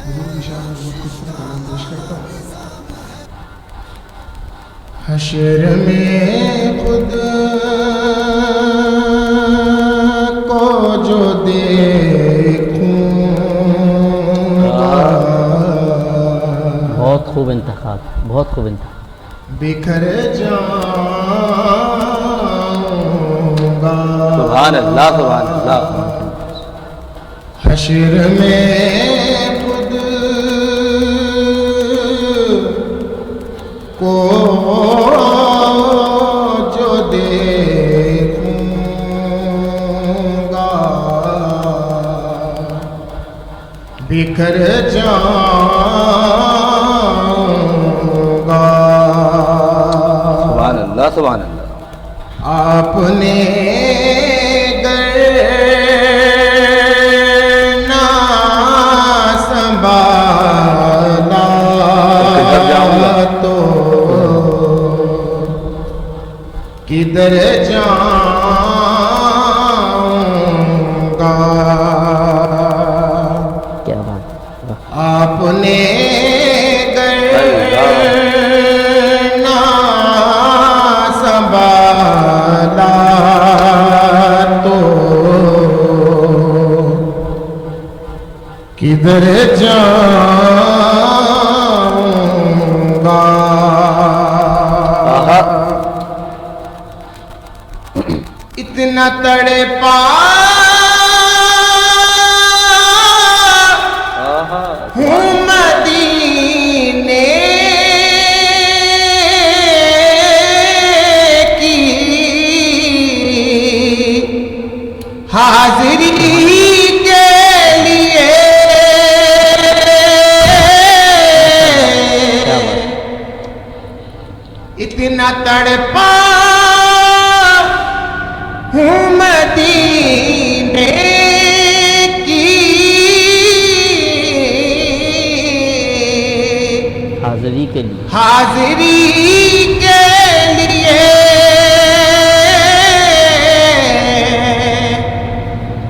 حضور کی شان میں بہت خوبصورت کلام پیش کرتا ہوں. حشر میں خود کو جو دیکھوں گا، بہت خوب انتخاب، بہت خوب انتخاب. بکھر جاؤں گا. سبحان اللہ سبحان اللہ. حشر میں خود کو جو دیکھوں گا، بکھر جاؤں گا. سبحان اللہ سبحان اللہ. آپ نے نہ سنبھالا تو کدھر جاؤں گا. کیا بات. آپ نے کدھر جاؤں گا. اتنا تڑپا ہوں مدینے کی حاضری کے لیے. اتنا تڑپا ہوں مدینے کی حاضری کے لیے، حاضری کے لیے.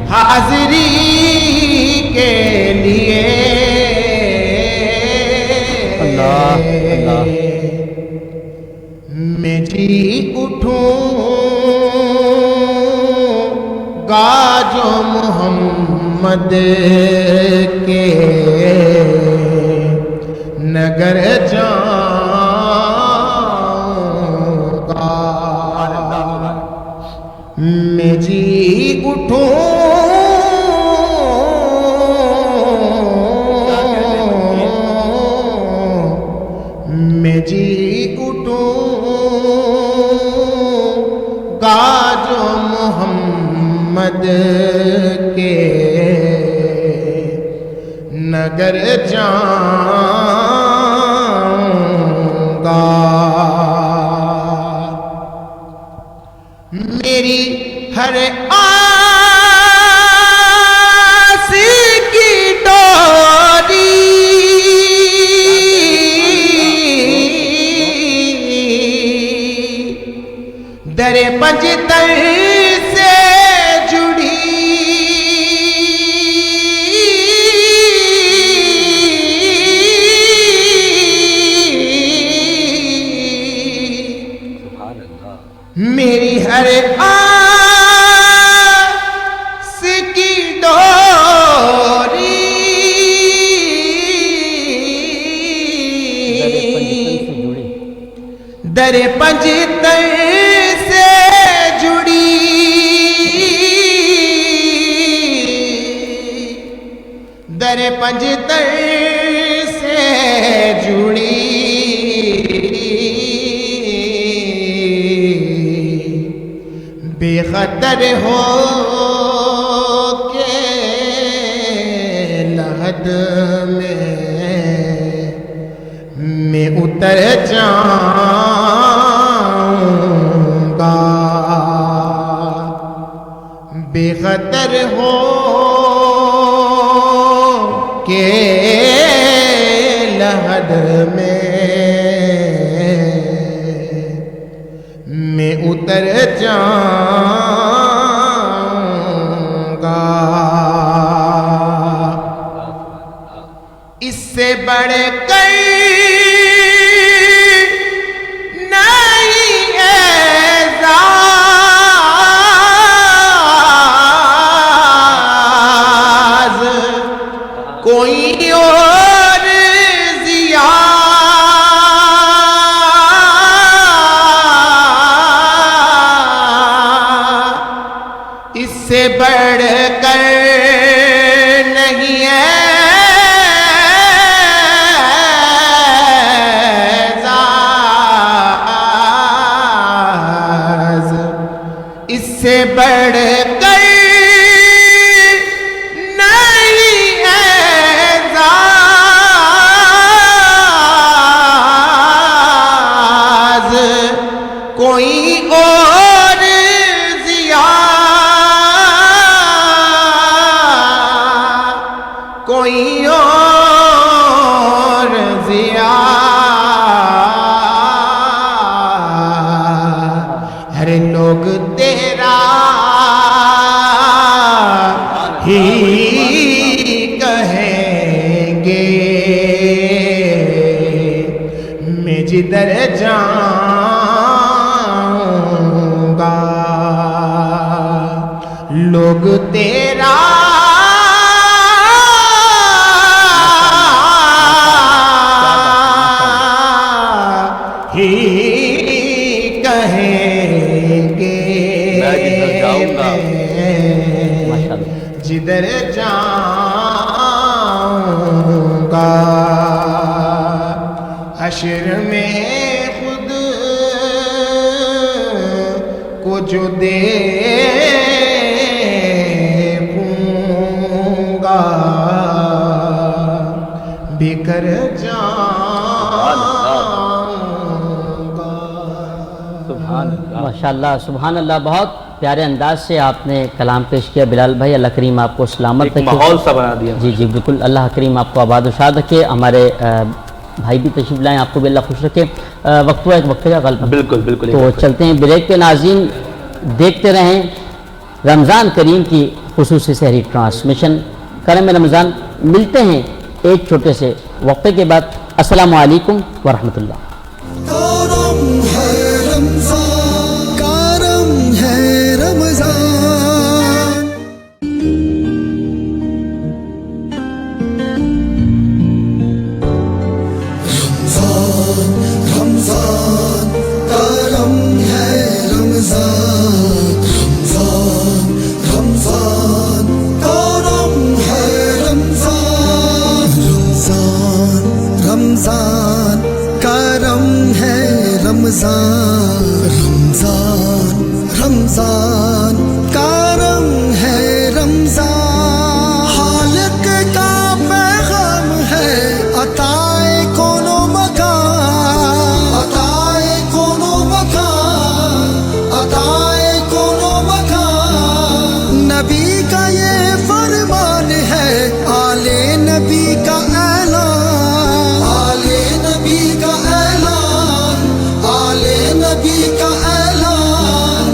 حاضری کے لیے. اللہ اللہ. میں جی اٹھوں گا جو محمد کے نگر جاؤں گا. میں جی اٹھوں میں جی اٹھوں گا جو محمد کے نگر جاؤں گا. میری ہر آس کی ڈوری پنجتر سے جڑی میری ہر آس کی ڈوری در پنجتر سے جڑی در پنجتر سے جڑی بے خطر ہو کے لحد میں اتر جاؤں گا بے خطر ہو کے لحد میں اتر جاؤں گا اس سے بڑھ کر نہیں اعزاز کوئی اور ضیاء اس سے بڑھ کر نہیں اعزاز اس سے بڑھ کر نہیں اعزاز کوئی اور ضیاء کوئی اور ضیاء ہر لوگ تیرا ہی کہیں گے میں جدھر جاؤں گا لوگ تیرا ہی کہیں گے جدھر جاؤں گا حشر میں خود کو جو دیکھوں گا بکر ماشاءاللہ سبحان اللہ. بہت پیارے انداز سے آپ نے کلام پیش کیا بلال بھائی. اللہ کریم آپ کو سلامت رکھے, ماحول سا بنا دیا. جی جی بالکل. اللہ کریم آپ کو آباد و شاد رکھے. ہمارے بھائی بھی تشریف لائیں, آپ کو بھی اللہ خوش رکھے. وقت ہوا ایک وقفے کا غلط. بالکل بالکل. تو چلتے ہیں بریک پہ. ناظرین دیکھتے رہیں رمضان کریم کی خصوصی سحری ٹرانسمیشن کرم رمضان. ملتے ہیں ایک چھوٹے سے وقفے کے بعد. السلام علیکم ورحمۃ اللہ. رمضان کرم ہے رمضان خالق کا پیغام ہے عطائے کون و مکان عطائے کون و مکان عطائے کون و مکان نبی کا یہ فرمان ہے آل نبی کا اعلان آل نبی کا اعلان آل نبی کا اعلان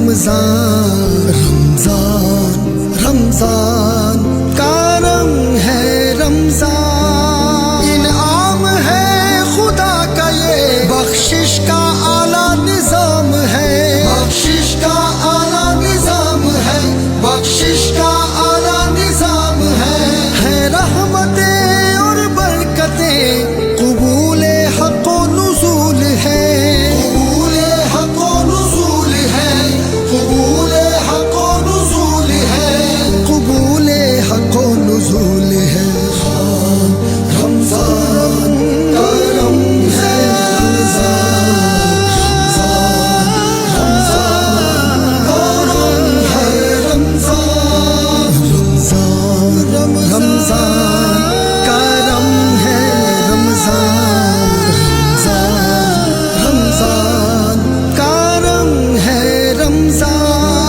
رمضان رمضان رمضان کا رنگ ہے رمضان انعام ہے خدا کا یہ بخشش کا اعلیٰ نظام ہے بخشش کا اعلیٰ نظام ہے بخشش کا اعلیٰ نظام ہے رحمتیں اور برکتیں قبول حق و نزول ہے قبول حق و نزول ہے قبول حق و نزول ہے قبول حق و نزول ہے رمضان کا رنگ ہے رمضان کا رنگ ہے رمضان رمضان کا رنگ ہے رمضان رمضان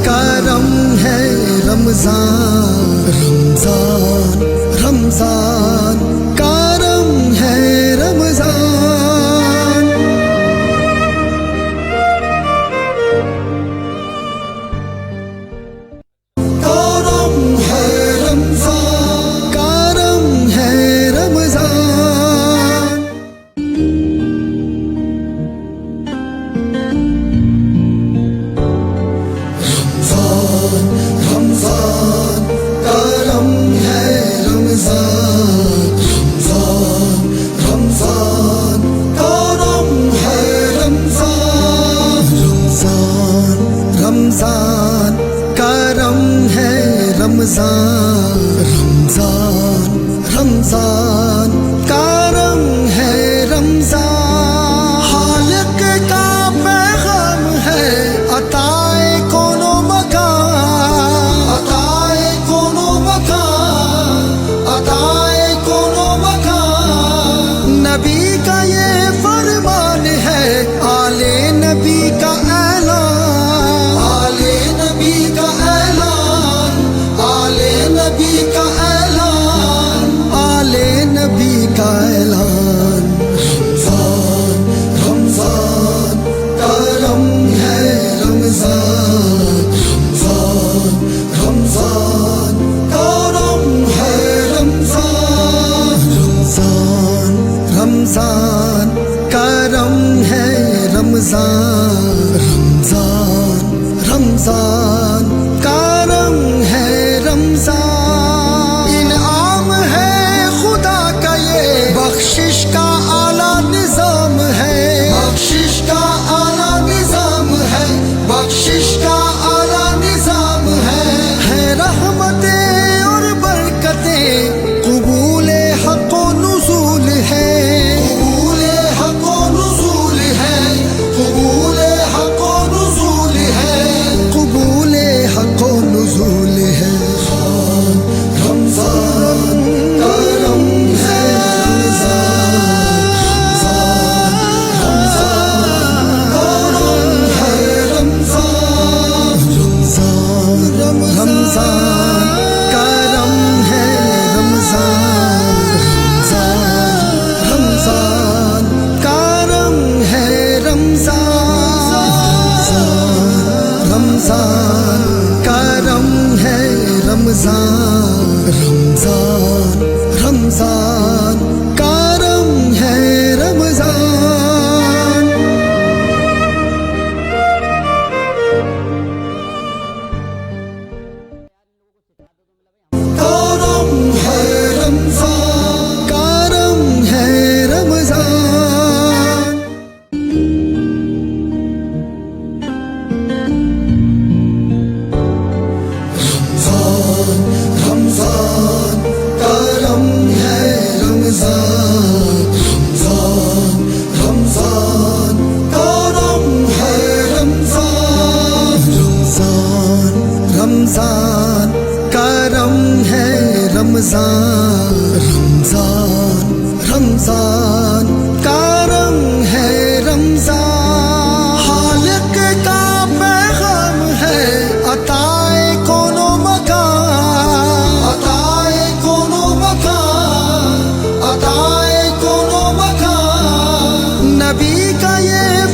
کا رنگ ہے رمضان رمضان رمضان کا رنگ ہے رمضان رمضان کا رنگ ہے رمضان رمضان رمضان کا رنگ ہے رمضان خالق کا پیغام ہے عطائے کون و مکان عطائے کون و مکان عطائے کون و مکان نبی کا یہ فرمان ہے آل نبی کا کا اعلان رمضان رمضان کا رنگ ہے رمضان رمضان رمضان کا رنگ ہے رمضان رمضان رمضان کا رنگ ہے رمضان رمضان رمضان کا رنگ ہے رمضان انعام ہے خدا کا یہ بخشش کا اعلیٰ نظام ہے بخشش کا اعلیٰ نظام ہے بخشش کا اعلیٰ نظام ہے رحمتیں اور برکتیں قبول حق و نزول ہے قبول حق و نزول ہے قبول حق و نزول ہے قبول حق و نزول ہے رمضان کا رنگ ہے رمضان کا رنگ ہے رمضان رمضان کا رنگ ہے رمضان رمضان کا رنگ ہے رمضان رمضان رمضان کا رنگ ہے رمضان رمضان کا رنگ ہے رمضان رمضان رمضان کا رنگ ہے رمضان خالق کا پیغام ہے عطائے کون و مکان عطائے کون و مکان عطائے کون و مکان نبی کا یہ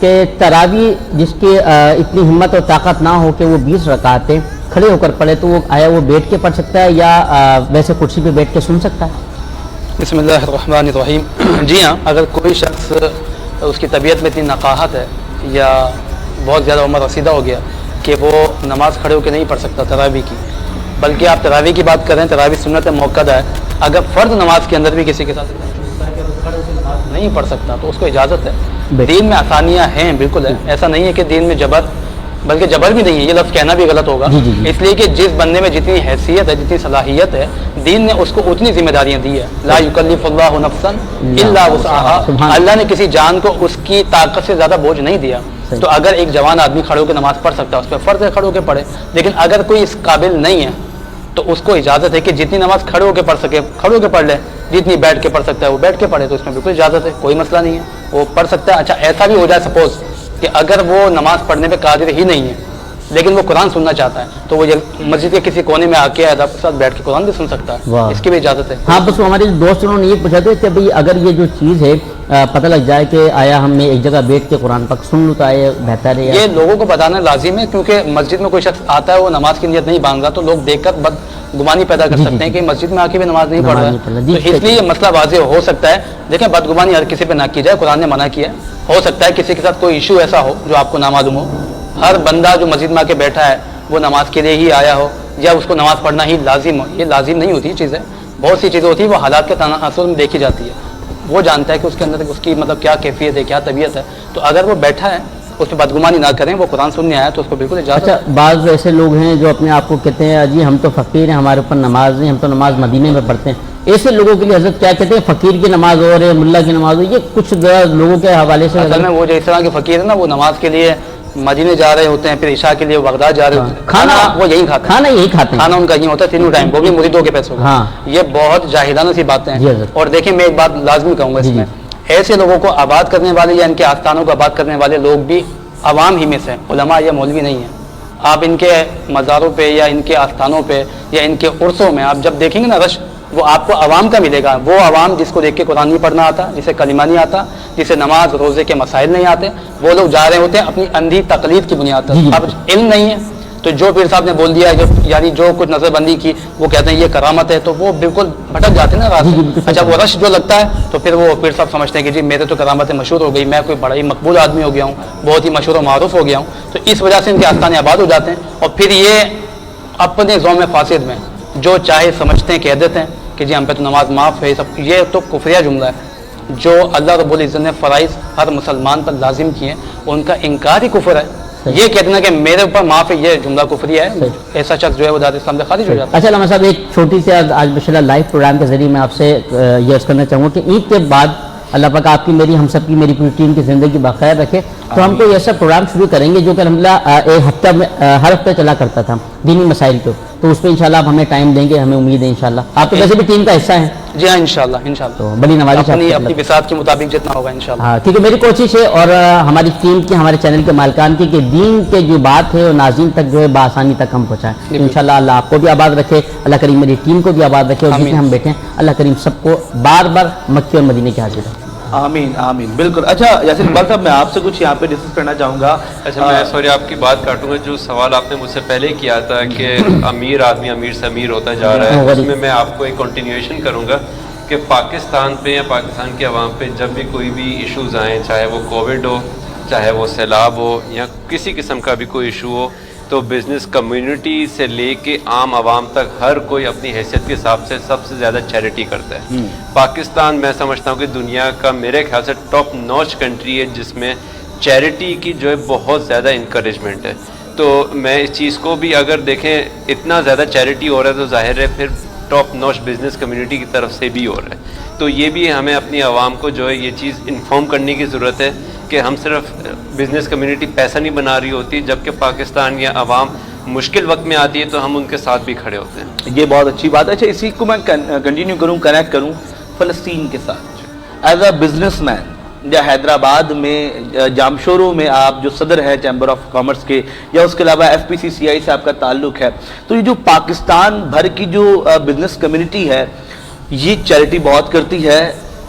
کہ تراوی جس کی اتنی ہمت اور طاقت نہ ہو کہ وہ 20 رکعتیں کھڑے ہو کر پڑھے تو وہ آیا وہ بیٹھ کے پڑھ سکتا ہے یا ویسے کرسی پہ بیٹھ کے سن سکتا ہے؟ بسم اللہ الرحمن الرحیم. جی ہاں، اگر کوئی شخص اس کی طبیعت میں اتنی نقاہت ہے یا بہت زیادہ عمر رسیدہ ہو گیا کہ وہ نماز کھڑے ہو کے نہیں پڑھ سکتا تراوی کی، بلکہ آپ تراوی کی بات کریں، تراوی سنت موقدہ ہے، اگر فرض نماز کے اندر بھی کسی کے ساتھ نہیں پڑھ سکتا تو اس کو اجازت ہے. دین میں آسانیاں ہیں، بالکل ہے، ایسا نہیں ہے کہ دین میں جبر، بلکہ جبر بھی نہیں ہے، یہ لفظ کہنا بھی غلط ہوگا. اس لیے کہ جس بندے میں جتنی حیثیت ہے، جتنی صلاحیت ہے، دین نے اس کو اتنی ذمہ داریاں دی ہے. لا یکلف اللہ نفسا الا وسعها، اللہ نے کسی جان کو اس کی طاقت سے زیادہ بوجھ نہیں دیا. تو اگر ایک جوان آدمی کھڑے ہو کے نماز پڑھ سکتا ہے، اس پہ فرض ہے کھڑے ہو کے پڑھے. لیکن اگر کوئی اس قابل نہیں ہے تو اس کو اجازت ہے کہ جتنی نماز کھڑے ہو کے پڑھ سکے کھڑے ہو کے پڑھ لے، جتنی بیٹھ کے پڑھ سکتا ہے وہ بیٹھ کے پڑھے، تو اس میں بالکل اجازت ہے، کوئی مسئلہ نہیں ہے، وہ پڑھ سکتا ہے. اچھا ایسا بھی ہو جائے سپوز کہ اگر وہ نماز پڑھنے پہ قادر ہی نہیں ہے لیکن وہ قرآن سننا چاہتا ہے تو وہ مسجد کے کسی کونے میں آ کے ادب کے ساتھ بیٹھ کے قرآن بھی سن سکتا ہے، اس کی بھی اجازت ہے. ہاں بس ہمارے دوست انہوں نے یہ پوچھا تھا کہ بھئی اگر یہ جو چیز ہے پتہ لگ جائے کہ آیا ہم نے ایک جگہ بیٹھ کے قرآن پاک سن لوں تو آیا بہتر ہے؟ یہ لوگوں کو بتانا لازم ہے، کیونکہ مسجد میں کوئی شخص آتا ہے وہ نماز کی نیت نہیں باندھتا تو لوگ دیکھ کر بدگمانی پیدا کر سکتے ہیں کہ مسجد میں آ کے بھی نماز نہیں پڑھ رہا ہے. تو اس لیے یہ مسئلہ واضح ہو سکتا ہے. دیکھیں بدگمانی ہر کسی پہ نہ کی جائے، قرآن نے منع کیا ہے. ہو سکتا ہے کسی کے ساتھ کوئی ایشو ایسا ہو جو آپ کو نہ معلوم ہو. ہر بندہ جو مسجد میں آ کے بیٹھا ہے وہ نماز کے لیے ہی آیا ہو یا اس کو نماز پڑھنا ہی لازم ہو، یہ لازم نہیں ہوتی چیزیں. بہت سی چیزیں ہوتی ہیں وہ حالات کے تناسب میں دیکھی جاتی ہے. وہ جانتا ہے کہ اس کے اندر اس کی مطلب کیا کیفیت ہے، کیا طبیعت ہے. تو اگر وہ بیٹھا ہے اس پہ بدگمانی نہ کریں، وہ قرآن سننے آیا تو اس کو بالکل اجازت. اچھا بعض ایسے لوگ ہیں جو اپنے آپ کو کہتے ہیں جی ہم تو فقیر ہیں، ہمارے اوپر نماز نہیں، ہم تو نماز مدینے میں پڑھتے ہیں. ایسے لوگوں کے لیے حضرت کیا کہتے ہیں؟ فقیر کی نماز اور ہے، ملا کی نماز ہو، یہ کچھ لوگوں کے حوالے سے اصل میں وہ جو اس طرح کے فقیر ہے نا وہ نماز کے لیے مدینے جا رہے ہوتے ہیں، پھر عشاء کے لیے بغداد جا رہے ہوتے ہیں، کھانا وہ یہی کھاتے ہیں، کھانا یہی کھاتے ہیں، کھانا ان کا یہی ہوتا ہے تینوں ٹائم، وہ بھی مریدوں کے پیسوں کا. یہ بہت جاہلانہ سی باتیں ہیں. اور دیکھیں میں ایک بات لازمی کہوں گا اس میں، ایسے لوگوں کو آباد کرنے والے یا ان کے آستانوں کو آباد کرنے والے لوگ بھی عوام ہی میں سے، علماء یا مولوی نہیں ہیں. آپ ان کے مزاروں پہ یا ان کے آستانوں پہ یا ان کے عرسوں میں آپ جب دیکھیں گے نا رش، وہ آپ کو عوام کا ملے گا. وہ عوام جس کو دیکھ کے قرآن نہیں پڑھنا آتا، جسے کلمہ نہیں آتا، جسے نماز روزے کے مسائل نہیں آتے، وہ لوگ جا رہے ہوتے ہیں اپنی اندھی تقلید کی بنیاد پر. اب علم نہیں ہے تو جو پیر صاحب نے بول دیا ہے، یعنی جو کچھ نظر بندی کی وہ کہتے ہیں یہ کرامت ہے، تو وہ بالکل بھٹک جاتے ہیں نا راست میں. اچھا وہ رش جو لگتا ہے تو پھر وہ پیر صاحب سمجھتے ہیں کہ جی میرے تو کرامتیں مشہور ہو گئی، میں کوئی بڑا ہی مقبول آدمی ہو گیا ہوں، بہت ہی مشہور و معروف ہو گیا ہوں. تو اس وجہ سے ان کے آستانے آباد ہو جاتے ہیں اور پھر یہ اپنے ذوم فاسد میں جو چاہے سمجھتے ہیں، کہہ دیتے ہیں کہ جی ہم پہ تو نماز معاف ہے. سب یہ تو کفریہ جملہ ہے جو اللہ رب العزت نے فرائض ہر مسلمان پر لازم کیے ہیں، ان کا انکار ہی کفر ہے. یہ کہنا کہ میرے اوپر معاف ہے یہ جملہ کفری ہے. ایسا شخص جو ہے وہ دار اسلام سے خارج ہو جاتا ہے. اچھا علامہ صاحب ایک چھوٹی سی آج ماشاءاللہ لائیو پروگرام کے ذریعے میں آپ سے یہ عرض کرنا چاہوں گا کہ عید کے بعد اللہ پاک آپ کی میری ہم سب کی میری پوری ٹیم کی زندگی بخیر رکھے تو ہم کوئی ایسا پروگرام شروع کریں گے جو کہ الحمدللہ ایک ہفتہ میں ہر ہفتے چلا کرتا تھا دینی مسائل کو. تو اس پہ انشاءاللہ آپ ہمیں ٹائم دیں گے، ہمیں امید ہے انشاءاللہ. آپ تو ویسے بھی ٹیم کا حصہ ہیں. جی ہاں انشاءاللہ تو بڑی نوازش اپنی بساط کے مطابق جتنا ہوگا انشاءاللہ. ہاں ٹھیک ہے، میری کوشش ہے اور ہماری ٹیم کی ہمارے چینل کے مالکان کی کہ دین کے جو بات ہے وہ ناظرین تک جو ہے بآسانی تک ہم پہنچائیں. انشاءاللہ اللہ آپ کو بھی آباد رکھے، اللہ کریم میری ٹیم کو بھی آباد رکھے اور جس میں ہم بیٹھے ہیں اللہ کریم سب کو بار بار مکے اور مدینے کے حاضر رکھے. آمین آمین. بالکل. اچھا یاسر اقبال صاحب میں آپ سے کچھ یہاں پہ ڈسکس کرنا چاہوں گا. اچھا میں سوری آپ کی بات کاٹوں گا. جو سوال آپ نے مجھ سے پہلے کیا تھا کہ امیر آدمی امیر سے امیر ہوتا جا رہا ہے، اس میں آپ کو ایک کنٹینیویشن کروں گا کہ پاکستان پہ یا پاکستان کے عوام پہ جب بھی کوئی بھی ایشوز آئیں، چاہے وہ کووڈ ہو، چاہے وہ سیلاب ہو یا کسی قسم کا بھی کوئی ایشو ہو، تو بزنس کمیونٹی سے لے کے عام عوام تک ہر کوئی اپنی حیثیت کے حساب سے سب سے زیادہ چیریٹی کرتا ہے. پاکستان میں سمجھتا ہوں کہ دنیا کا میرے خیال سے ٹاپ نوچ کنٹری ہے جس میں چیریٹی کی جو ہے بہت زیادہ انکریجمنٹ ہے. تو میں اس چیز کو بھی اگر دیکھیں اتنا زیادہ چیریٹی ہو رہا ہے تو ظاہر ہے پھر ٹاپ نوچ بزنس کمیونٹی کی طرف سے بھی ہو رہا ہے. تو یہ بھی ہمیں اپنی عوام کو جو ہے یہ چیز انفارم کرنے کی ضرورت ہے کہ ہم صرف بزنس کمیونٹی پیسہ نہیں بنا رہی ہوتی، جبکہ پاکستان یا عوام مشکل وقت میں آتی ہے تو ہم ان کے ساتھ بھی کھڑے ہوتے ہیں. یہ بہت اچھی بات ہے. اچھا اسی کو میں کنٹینیو کروں، کنیکٹ کروں فلسطین کے ساتھ. ایز اے بزنس مین یا حیدرآباد میں جامشورو میں آپ جو صدر ہیں چیمبر آف کامرس کے، یا اس کے علاوہ FPCCI سے آپ کا تعلق ہے، تو یہ جو پاکستان بھر کی جو بزنس کمیونٹی ہے یہ چیریٹی بہت کرتی ہے.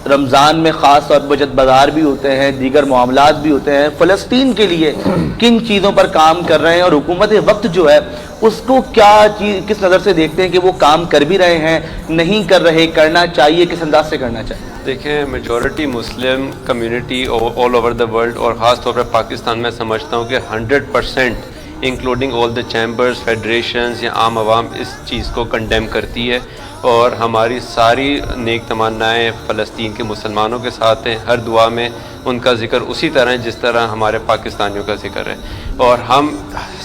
رمضان میں خاص طور پر بچت بازار بھی ہوتے ہیں, دیگر معاملات بھی ہوتے ہیں, فلسطین کے لیے کن چیزوں پر کام کر رہے ہیں, اور حکومت وقت جو ہے اس کو کیا چیز کس نظر سے دیکھتے ہیں کہ وہ کام کر بھی رہے ہیں, نہیں کر رہے, کرنا چاہیے, کس انداز سے کرنا چاہیے؟ دیکھیں, majority Muslim community all over the world اور خاص طور پر پاکستان میں سمجھتا ہوں کہ 100% انکلوڈنگ آل دا چیمبرز, فیڈریشنز یا عام عوام اس چیز کو کنڈیم کرتی ہے, اور ہماری ساری نیک تمنائیں فلسطین کے مسلمانوں کے ساتھ ہیں. ہر دعا میں ان کا ذکر اسی طرح ہے جس طرح ہمارے پاکستانیوں کا ذکر ہے, اور ہم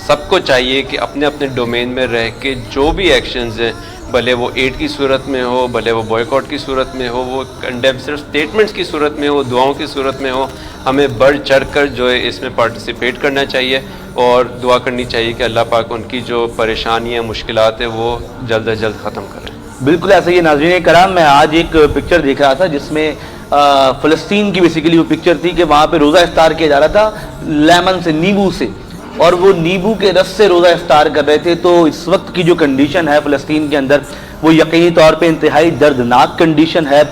سب کو چاہیے کہ اپنے اپنے ڈومین میں رہ کے جو بھی ایکشنز ہیں, بھلے وہ ایڈ کی صورت میں ہو, بھلے وہ بوائیکاٹ کی صورت میں ہو, وہ کنڈیم صرف اسٹیٹمنٹس کی صورت میں ہو, دعاؤں کی صورت میں ہو, ہمیں بڑھ چڑھ کر جو ہے اس میں پارٹیسپیٹ کرنا چاہیے اور دعا کرنی چاہیے کہ اللہ پاک ان کی جو پریشانیاں, مشکلات ہیں وہ جلد از جلد ختم کریں. بالکل ایسا ہی ہے. ناظرین کرام, میں آج ایک پکچر دیکھ رہا تھا جس میں فلسطین کی بیسیکلی وہ پکچر تھی کہ وہاں پہ روزہ افطار کیا جا رہا تھا لیمن سے, نیبو سے, اور وہ نیبو کے رس سے روزہ افطار کر رہے تھے. تو اس وقت کی جو کنڈیشن ہے فلسطین کے اندر وہ یقینی طور پہ انتہائی دردناک کنڈیشن ہے,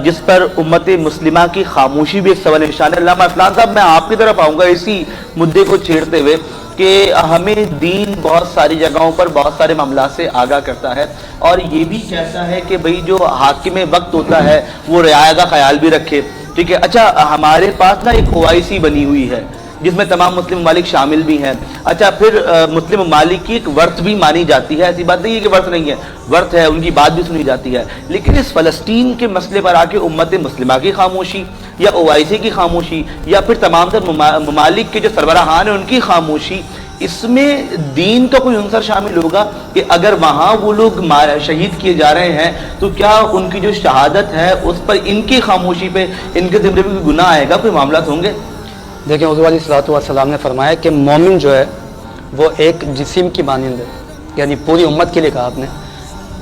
جس پر امت مسلمہ کی خاموشی بھی ایک سوال نشان ہے. علامہ افلان صاحب, میں آپ کی طرف آؤں گا اسی مدعے کو چھیڑتے ہوئے کہ ہمیں دین بہت ساری جگہوں پر بہت سارے معاملات سے آگاہ کرتا ہے, اور یہ بھی کہتا ہے کہ بھئی جو حاکم وقت ہوتا ہے وہ رعایا کا خیال بھی رکھے. ٹھیک ہے, اچھا ہمارے پاس نا ایک OIC بنی ہوئی ہے جس میں تمام مسلم ممالک شامل بھی ہیں. اچھا پھر مسلم ممالک کی ایک ورث بھی مانی جاتی ہے, ایسی بات نہیں ہے کہ ورث نہیں ہے, ورث ہے, ان کی بات بھی سنی جاتی ہے. لیکن اس فلسطین کے مسئلے پر آ کے امت مسلمہ کی خاموشی یا OIC کی خاموشی یا پھر تمام تر ممالک کے جو سربراہان ہیں ان کی خاموشی, اس میں دین کا کوئی عنصر شامل ہوگا کہ اگر وہاں وہ لوگ شہید کیے جا رہے ہیں تو کیا ان کی جو شہادت ہے اس پر ان کی خاموشی پہ ان کے ذمہ بھی کوئی گناہ آئے گا, کوئی معاملات ہوں گے؟ دیکھیں, حضور علیہ الصلوۃ والسلام نے فرمایا کہ مومن جو ہے وہ ایک جسم کی مانند ہے, یعنی پوری امت کے لیے کہا آپ نے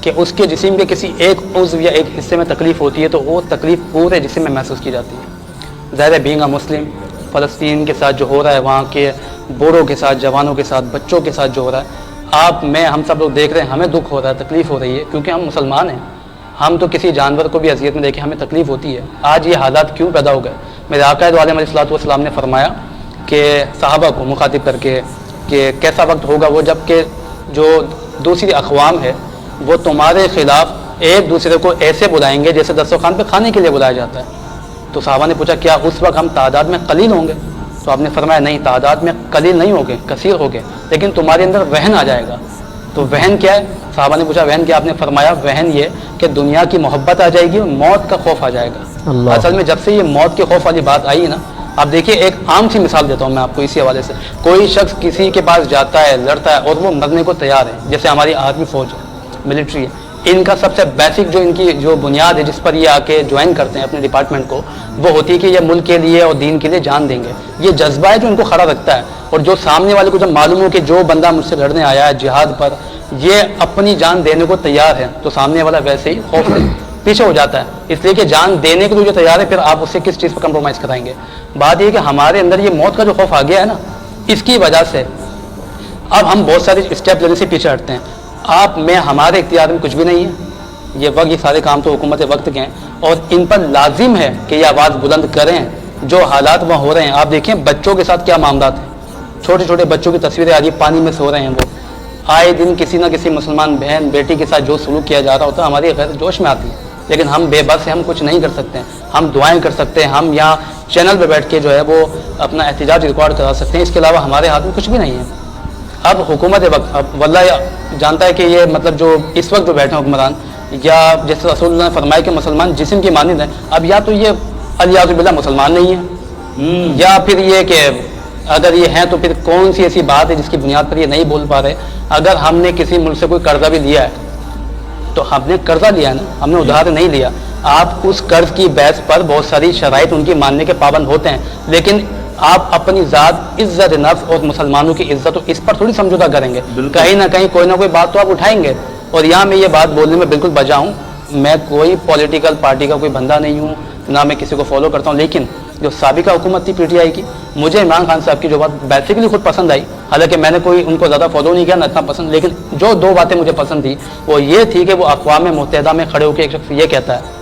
کہ اس کے جسم کے کسی ایک عضو یا ایک حصے میں تکلیف ہوتی ہے تو وہ تکلیف پورے جسم میں محسوس کی جاتی ہے. ظاہر ہے بینگ اے مسلم, فلسطین کے ساتھ جو ہو رہا ہے, وہاں کے بوڑھوں کے ساتھ, جوانوں کے ساتھ, بچوں کے ساتھ جو ہو رہا ہے, آپ میں ہم سب لوگ دیکھ رہے ہیں, ہمیں دکھ ہو رہا ہے, تکلیف ہو رہی ہے, کیونکہ ہم مسلمان ہیں. ہم تو کسی جانور کو بھی اذیت میں دیکھیں ہمیں تکلیف ہوتی ہے. آج یہ حالات کیوں پیدا ہو گئے؟ میرے آقا دو علیہ الصلوۃ والسلام نے فرمایا کہ صحابہ کو مخاطب کر کے کہ کیسا وقت ہوگا وہ جب کہ جو دوسری اقوام ہے وہ تمہارے خلاف ایک دوسرے کو ایسے بلائیں گے جیسے دسترخوان پہ کھانے کے لیے بلایا جاتا ہے. تو صحابہ نے پوچھا کیا اس وقت ہم تعداد میں قلیل ہوں گے؟ تو آپ نے فرمایا نہیں, تعداد میں قلیل نہیں ہوگے, کثیر ہوگے, لیکن تمہارے اندر وہن آ جائے گا. تو وہن کیا ہے؟ صحابہ نے پوچھا وہن کیا؟ آپ نے فرمایا وہن یہ کہ دنیا کی محبت آ جائے گی اور موت کا خوف آ جائے گا. اصل میں جب سے یہ موت کے خوف والی بات آئی نا, آپ دیکھیے ایک عام سی مثال دیتا ہوں میں آپ کو اسی حوالے سے. کوئی شخص کسی کے پاس جاتا ہے, لڑتا ہے اور وہ مرنے کو تیار ہے, جیسے ہماری آرمی فوج ہے, ملٹری ہے, ان کا سب سے بیسک جو ان کی جو بنیاد ہے جس پر یہ آ کے جوائن کرتے ہیں اپنے ڈپارٹمنٹ کو, وہ ہوتی ہے کہ یہ ملک کے لیے اور دین کے لیے جان دیں گے. یہ جذبہ ہے جو ان کو کھڑا رکھتا ہے, اور جو سامنے والے کو جب معلوم ہو کہ جو بندہ مجھ سے لڑنے آیا ہے جہاد پر یہ اپنی جان دینے کو تیار ہے, تو سامنے والا ویسے ہی خوف سے پیچھے ہو جاتا ہے, اس لیے کہ جان دینے کے لیے جو تیار ہے, پھر آپ اسے کس چیز پر کمپرومائز کرائیں گے. بات یہ کہ ہمارے اندر یہ موت کا جو خوف آ گیا ہے نا, اس کی وجہ سے اب ہم بہت سارے اسٹیپ لینے سے پیچھے ہٹتے ہیں. آپ میں ہمارے اختیار میں کچھ بھی نہیں ہے, یہ وقت یہ سارے کام تو حکومت وقت کے ہیں, اور ان پر لازم ہے کہ یہ آواز بلند کریں. جو حالات وہاں ہو رہے ہیں آپ دیکھیں, بچوں کے ساتھ کیا معاملات ہیں, چھوٹے چھوٹے بچوں کی تصویریں آ رہی ہیں, پانی میں سو رہے ہیں وہ. آئے دن کسی نہ کسی مسلمان بہن بیٹی کے ساتھ جو سلوک کیا جا رہا ہوتا ہے ہماری غیر جوش میں آتی ہے, لیکن ہم بے بس ہیں, ہم کچھ نہیں کر سکتے ہیں. ہم دعائیں کر سکتے ہیں, ہم یہاں چینل پہ بیٹھ کے جو ہے وہ اپنا احتجاج ریکارڈ کرا سکتے ہیں, اس کے علاوہ ہمارے ہاتھ میں کچھ بھی نہیں ہے. اب حکومت وقت, اب واللہ جانتا ہے کہ یہ مطلب جو اس وقت جو بیٹھے ہیں حکمران, یا جیسے رسول اللہ نے فرمایا کہ مسلمان جسم کی مانند ہیں, اب یا تو یہ الیاذ باللہ مسلمان نہیں ہے, یا پھر یہ کہ اگر یہ ہیں تو پھر کون سی ایسی بات ہے جس کی بنیاد پر یہ نہیں بول پا رہے. اگر ہم نے کسی ملک سے کوئی قرضہ بھی لیا ہے تو ہم نے قرضہ لیا ہے نا, ہم نے ادھار نہیں لیا. آپ اس قرض کی بحث پر بہت ساری شرائط ان کی ماننے کے پابند ہوتے ہیں, لیکن آپ اپنی ذات, عزت نفس اور مسلمانوں کی عزت اس پر تھوڑی سمجھوتا کریں گے. کہیں نہ کہیں کوئی نہ کوئی بات تو آپ اٹھائیں گے. اور یہاں میں یہ بات بولنے میں بالکل بجا ہوں, میں کوئی پولیٹیکل پارٹی کا کوئی بندہ نہیں ہوں, نہ میں کسی کو فالو کرتا ہوں, لیکن جو سابقہ حکومت تھی PTI کی, مجھے عمران خان صاحب کی جو بات بیسیکلی خود پسند آئی, حالانکہ میں نے کوئی ان کو زیادہ فالو نہیں کیا نہ اتنا پسند, لیکن جو دو باتیں مجھے پسند تھی وہ یہ تھی کہ وہ اقوام متحدہ میں کھڑے ہو کے ایک شخص یہ کہتا ہے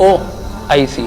OIC।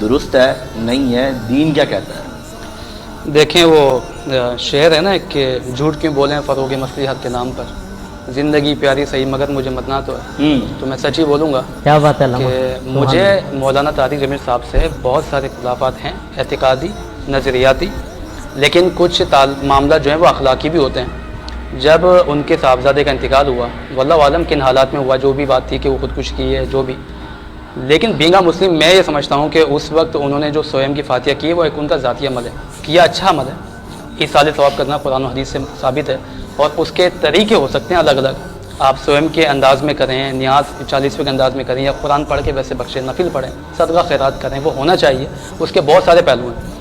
درست ہے نہیں ہے, دین کیا کہتا ہے؟ دیکھیں وہ شعر ہے نا کہ جھوٹ کیوں بولیں فروغ مصلحت کے نام پر, زندگی پیاری صحیح مگر مجھے متنا تو ہے. تو میں سچ ہی بولوں گا کیا بات ہے کہ مجھے مولانا طارق جمیل صاحب سے بہت سارے اختلافات ہیں, اعتقادی نظریاتی, لیکن کچھ معاملات جو ہیں وہ اخلاقی بھی ہوتے ہیں. جب ان کے صاحبزادے کا انتقال ہوا, واللہ عالم کن حالات میں ہوا, جو بھی بات تھی کہ وہ خودکشی کی ہے جو بھی, لیکن بینگا مسلم میں یہ سمجھتا ہوں کہ اس وقت انہوں نے جو سویم کی فاتحہ کی ہے وہ ایک ان کا ذاتی عمل ہے, کیا اچھا عمل ہے. ایصال ثواب کرنا قرآن و حدیث سے ثابت ہے, اور اس کے طریقے ہو سکتے ہیں الگ الگ. آپ سویم کے انداز میں کریں, نیاز 40ویں کے انداز میں کریں, یا قرآن پڑھ کے ویسے بخشیں, نفل پڑھیں, صدقہ خیرات کریں, وہ ہونا چاہیے. اس کے بہت سارے پہلو ہیں.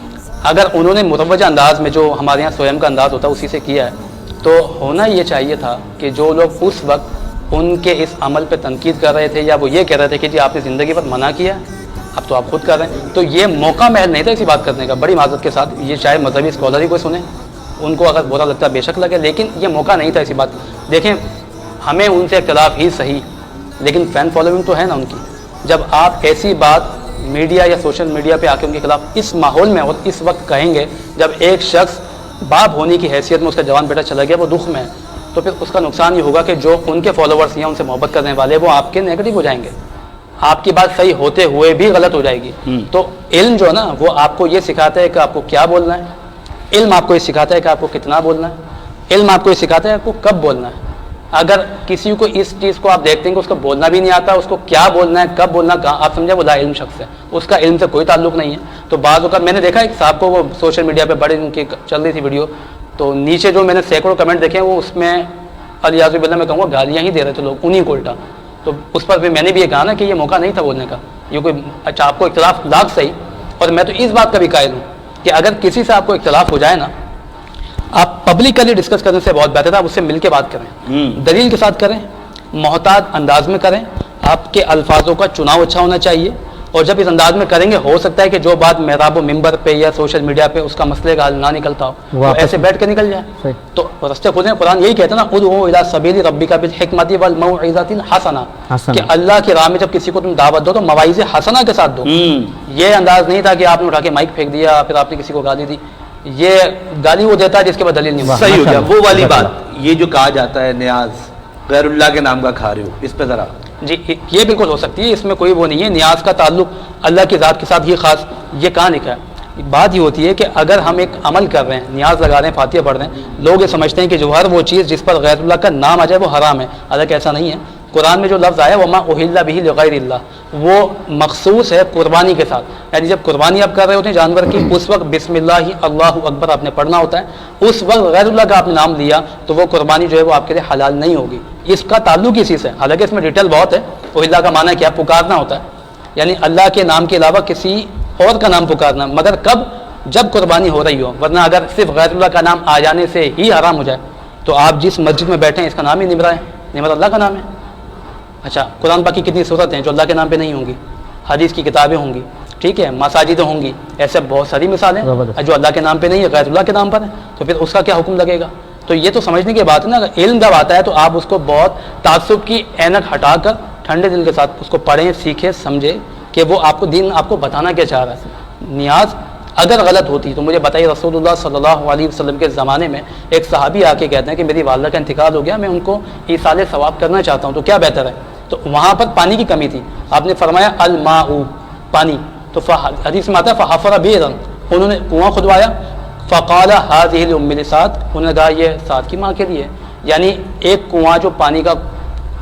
اگر انہوں نے مروجہ انداز میں جو ہمارے یہاں سویم کا انداز ہوتا ہے اسی سے کیا ہے, تو ہونا یہ چاہیے تھا کہ جو لوگ اس وقت ان کے اس عمل پہ تنقید کر رہے تھے یا وہ یہ کہہ رہے تھے کہ جی آپ نے زندگی پر منع کیا, اب تو آپ خود کر رہے ہیں, تو یہ موقع محل نہیں تھا ایسی بات کرنے کا. بڑی معذرت کے ساتھ, یہ چاہے مذہبی اسکالر ہی کوئی سنیں, ان کو اگر برا لگتا ہے بے شک لگے, لیکن یہ موقع نہیں تھا ایسی بات. دیکھیں ہمیں ان سے اختلاف ہی صحیح, لیکن فین فالوئنگ تو ہے نا ان کی. جب آپ ایسی بات میڈیا یا سوشل میڈیا پہ آ کے ان کے خلاف اس ماحول میں اور اس وقت کہیں گے, جب ایک شخص باپ ہونے کی حیثیت میں اس کا جوان بیٹا چلا گیا, وہ دکھ میں ہے, تو پھر اس کا نقصان یہ ہوگا کہ جو ان کے فالوورس ہیں, ان سے محبت کرنے والے, وہ آپ کے نیگیٹو ہو جائیں گے. آپ کی بات صحیح ہوتے ہوئے بھی غلط ہو جائے گی. تو علم جو ہے نا وہ آپ کو یہ سکھاتا ہے کہ آپ کو کیا بولنا ہے, علم آپ کو یہ سکھاتا ہے کہ آپ کو کتنا بولنا ہے, علم آپ کو یہ سکھاتا ہے آپ کو کب بولنا ہے. اگر کسی کو اس چیز کو آپ دیکھتے ہیں کہ اس کو بولنا بھی نہیں آتا, اس کو کیا بولنا ہے, کب بولنا, کہاں, آپ سمجھیں وہ لا علم شخص ہے, اس کا علم سے کوئی تعلق نہیں ہے. تو بعض اوقات میں نے دیکھا ایک صاحب کو, وہ سوشل میڈیا پہ بڑے ان کی چل رہی تھی ویڈیو, تو نیچے جو میں نے سینکڑوں کمنٹ دیکھے ہیں وہ اس میں الیاذ باللہ میں کہوں گا گالیاں ہی دے رہے تھے لوگ انہیں کو الٹا. تو اس پر بھی میں نے بھی یہ کہا نا کہ یہ موقع نہیں تھا بولنے کا. یہ کوئی اچھا آپ کو اختلاف لاکھ صحیح, اور میں تو اس بات کا بھی قائل ہوں کہ اگر کسی سے آپ کو اختلاف ہو جائے نا, آپ پبلکلی ڈسکس کرنے سے بہت بہتر ہے آپ اس سے مل کے بات کریں, دلیل کے ساتھ کریں, محتاط انداز میں کریں. آپ کے الفاظوں کا چناؤ اچھا ہونا چاہیے, اور جب اس انداز میں کریں گے ہو سکتا ہے کہ جو بات محراب و ممبر پہ یا سوشل میڈیا پہ اس کا مسئلے کا حل نہ نکلتا ہو, تو ایسے بیٹھ کے نکل جائے. تو رستے کھولیں. قرآن یہی کہتا ہے نا, ادعو الی سبیل ربک بالحکمت والموعظۃ الحسنہ, کہ اللہ کی راہ میں جب کسی کو تم دعوت دو تو مواعظ حسنہ کے ساتھ دو. یہ انداز نہیں تھا کہ آپ نے اٹھا کے مائک پھینک دیا پھر آپ نے کسی کو گالی دی. یہ گالی وہ دیتا ہے جس کے بعد دلیل نہیں. صحیح ہو گیا وہ والی بات. یہ جو کہا جاتا ہے نیاز غیر اللہ کے نام کا کھا رہے ہو, اس پہ ذرا. جی یہ بالکل ہو سکتی ہے, اس میں کوئی وہ نہیں ہے. نیاز کا تعلق اللہ کی ذات کے ساتھ ہی خاص, یہ کہاں لکھا ہے. بات یہ ہوتی ہے کہ اگر ہم ایک عمل کر رہے ہیں, نیاز لگا رہے ہیں, فاتحہ پڑھ رہے ہیں, لوگ یہ سمجھتے ہیں کہ جو ہر وہ چیز جس پر غیر اللہ کا نام آ جائے وہ حرام ہے. حالانکہ ایسا نہیں ہے. قرآن میں جو لفظ آیا وما اہل بہ لغیر اللہ, وہ مخصوص ہے قربانی کے ساتھ. یعنی جب قربانی آپ کر رہے ہوتے ہیں جانور کی, اس وقت بسم اللہ اللہ اکبر آپ نے پڑھنا ہوتا ہے. اس وقت غیر اللہ کا آپ نے نام لیا تو وہ قربانی جو ہے وہ آپ کے لیے حلال نہیں ہوگی. اس کا تعلق اسی سے, حالانکہ اس میں ڈیٹیل بہت ہے. اہل کا معنی کیا, پکارنا ہوتا ہے, یعنی اللہ کے نام کے علاوہ کسی اور کا نام پکارنا, مگر کب, جب قربانی ہو رہی ہو. ورنہ اگر صرف غیر اللہ کا نام آ جانے سے ہی حرام ہو جائے تو آپ جس مسجد میں بیٹھے ہیں اس کا نام ہی نمرہ ہے, نمرہ اللہ کا نام ہے. اچھا قرآن پاک کی کتنی صورتیں ہیں جو اللہ کے نام پہ نہیں ہوں گی, حدیث کی کتابیں ہوں گی, ٹھیک ہے, مساجد ہوں گی, ایسے بہت ساری مثالیں جو اللہ کے نام پہ نہیں ہے, غیر اللہ کے نام پر ہے, تو پھر اس کا کیا حکم لگے گا. تو یہ تو سمجھنے کی بات ہے نا. اگر علم جب آتا ہے تو آپ اس کو بہت تعصب کی اینک ہٹا کر ٹھنڈے دل کے ساتھ اس کو پڑھیں, سیکھیں, سمجھیں کہ وہ آپ کو دین آپ کو بتانا کیا چاہ رہا ہے. نیاز اگر غلط ہوتی تو مجھے بتائیے, رسول اللہ صلی اللہ علیہ وسلم کے زمانے میں ایک صحابی آ کے کہتے ہیں کہ میری والدہ کا انتقال ہو گیا, میں ان کو ایصال ثواب کرنا چاہتا ہوں, تو کیا بہتر ہے. تو وہاں پر پانی کی کمی تھی, آپ نے فرمایا الماء, پانی. تو حدیث میں آتا ہے فحفر بیرا, انہوں نے کنواں کھدوایا, فقال هذه لام لسعد, انہوں نے کہا یہ سعد کی ماں کے لیے. یعنی ایک کنواں جو پانی کا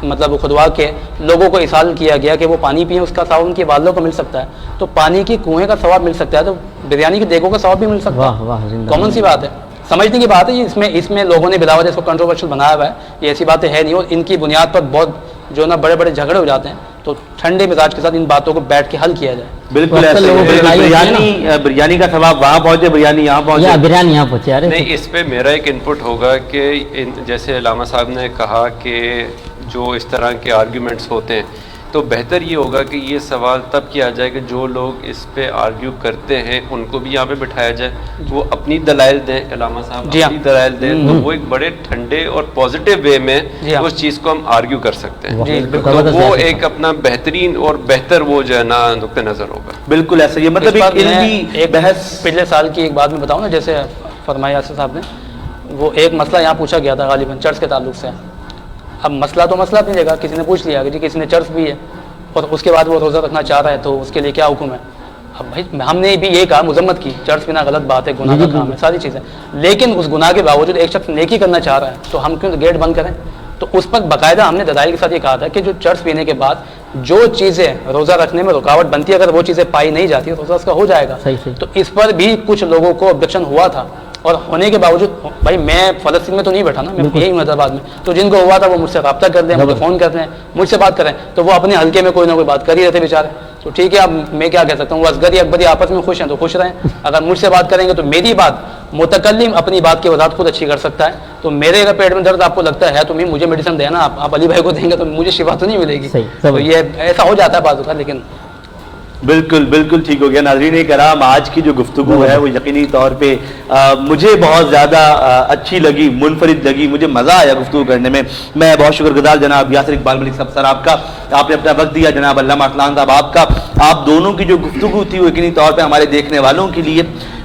مطلب کھدوا کے لوگوں کو ایصال کیا گیا کہ وہ پانی پئیں, اس کا ثواب ان کی والدوں کو مل سکتا ہے. تو پانی کی کنویں کا ثواب مل سکتا ہے تو بریانی کے دیگوں کا ثواب بھی مل سکتا ہے. کامن سی بات ہے, سمجھنے کی بات ہے. اس میں لوگوں نے بلا وجہ اس کو کنٹروورشل بنایا ہوا ہے, یہ ایسی باتیں ہے نہیں, اور ان کی بنیاد پر بہت جو نا بڑے بڑے جھگڑے ہو جاتے ہیں. تو ٹھنڈے مزاج کے ساتھ ان باتوں کو بیٹھ کے حل کیا جائے. بالکل بریانی کا ثواب وہاں پہنچے, بریانی یہاں پہنچے, بریانی یہاں پہنچے. نہیں, اس پہ میرا ایک انپٹ ہوگا کہ جیسے علامہ صاحب نے کہا کہ جو اس طرح کے آرگیومنٹس ہوتے ہیں تو بہتر یہ ہوگا کہ یہ سوال تب کیا جائے کہ جو لوگ اس پہ آرگیو کرتے ہیں ان کو بھی یہاں پہ بٹھایا جائے, وہ اپنی دلائل دیں, علامہ صاحب اپنی دلائل دیں, تو وہ ایک بڑے ٹھنڈے اور پازیٹیو وے میں اس چیز کو ہم آرگیو کر سکتے ہیں. تو وہ ایک اپنا بہترین اور بہتر وہ جو ہے نا نقطہ نظر ہوگا. بالکل ایسا ہی, مطلب ایک علمی بحث. پچھلے سال کی ایک بات میں بتاؤں نا, جیسے فرمایا یاسر صاحب نے, وہ ایک مسئلہ یہاں پوچھا گیا تھا غالباً چرچ کے تعلق سے. اب مسئلہ تو مسئلہ اپنی جگہ, کسی نے پوچھ لیا کہ جی کسی نے چرچ بھی ہے اور اس کے بعد وہ روزہ رکھنا چاہ رہا ہے تو اس کے لیے کیا حکم ہے. اب بھائی ہم نے بھی یہ کہا, مذمت کی, چرچ بنا غلط بات ہے, گناہ کا کام ہے, ساری چیزیں, لیکن اس گناہ کے باوجود ایک شخص نیکی کرنا چاہ رہا ہے تو ہم کیوں گیٹ بند کریں. تو اس پر باقاعدہ ہم نے دلائل کے ساتھ یہ کہا تھا کہ جو چرچ پینے کے بعد جو چیزیں روزہ رکھنے میں رکاوٹ بنتی ہے, اگر وہ چیزیں پائی نہیں جاتی روزہ اس کا ہو جائے گا. تو اس پر بھی کچھ لوگوں کو آبجیکشن ہوا تھا, اور ہونے کے باوجود, بھائی میں فلسطین میں تو نہیں بیٹھا نا, میں یہی حیدرآباد میں, تو جن کو ہوا تھا وہ مجھ سے رابطہ کر دیں, مجھے فون کرتے ہیں, مجھ سے بات کریں, تو وہ اپنے حلقے میں کوئی نہ کوئی بات کر ہی رہتے بیچارے. تو ٹھیک ہے, اب میں کیا کہہ سکتا ہوں, وہ اصغری اکبری آپس میں خوش ہیں تو خوش رہیں. اگر مجھ سے بات کریں گے تو میری بات متکلم اپنی بات کی وضاحت خود اچھی کر سکتا ہے. تو میرے اگر پیٹ میں درد آپ کو لگتا ہے تو مجھے میڈیسن دینا, آپ علی بھائی کو دیں گے تو مجھے شفا تو نہیں ملے گی. تو یہ ایسا ہو جاتا ہے بعض اوقات. لیکن بالکل بالکل ٹھیک ہو گیا. ناظرین کرام, آج کی جو گفتگو ہے وہ یقینی طور پہ مجھے بہت زیادہ اچھی لگی, منفرد لگی, مجھے مزہ آیا گفتگو کرنے میں. میں بہت شکر گزار جناب یاسر اقبال ملک صاحب سر آپ کا, آپ نے اپنا وقت دیا. جناب علامہ ارسلان صاحب آپ کا, آپ دونوں کی جو گفتگو تھی وہ یقینی طور پہ ہمارے دیکھنے والوں کے لیے,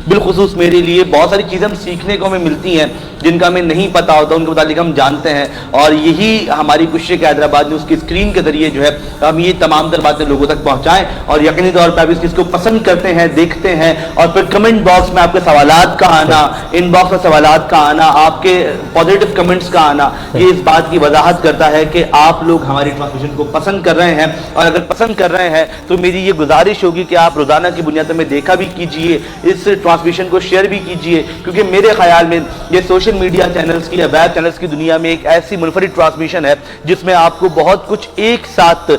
بالخصوص میرے لیے, بہت ساری چیزیں ہم سیکھنے کو ہمیں ملتی ہیں جن کا ہمیں نہیں پتا ہوتا, ان کے متعلق ہم جانتے ہیں. اور یہی ہماری کوشش ہے کہ حیدرآباد نیوز کی اسکرین کے ذریعے جو ہے ہم یہ تمام تر باتیں لوگوں تک پہنچائیں. اور یقینی طور پر آپ اس چیز کو پسند کرتے ہیں, دیکھتے ہیں, اور پھر کمنٹ باکس میں آپ کے سوالات کا آنا, ان باکس میں سوالات کا آنا, آپ کے پازیٹیو کمنٹس کا آنا, یہ اس بات کی وضاحت کرتا ہے کہ آپ لوگ ہماری ٹرانسمیشن کو پسند کر رہے ہیں. اور اگر پسند کر رہے ہیں تو میری یہ گزارش ہوگی کہ آپ روزانہ کی بنیاد میں دیکھا بھی کیجئے, اس ٹرانسمیشن کو شیئر بھی کیجئے, کیونکہ میرے خیال میں یہ سوشل میڈیا چینلز کی یا ویب چینلز کی دنیا میں ایک ایسی منفرد ٹرانسمیشن ہے جس میں آپ کو بہت کچھ ایک ساتھ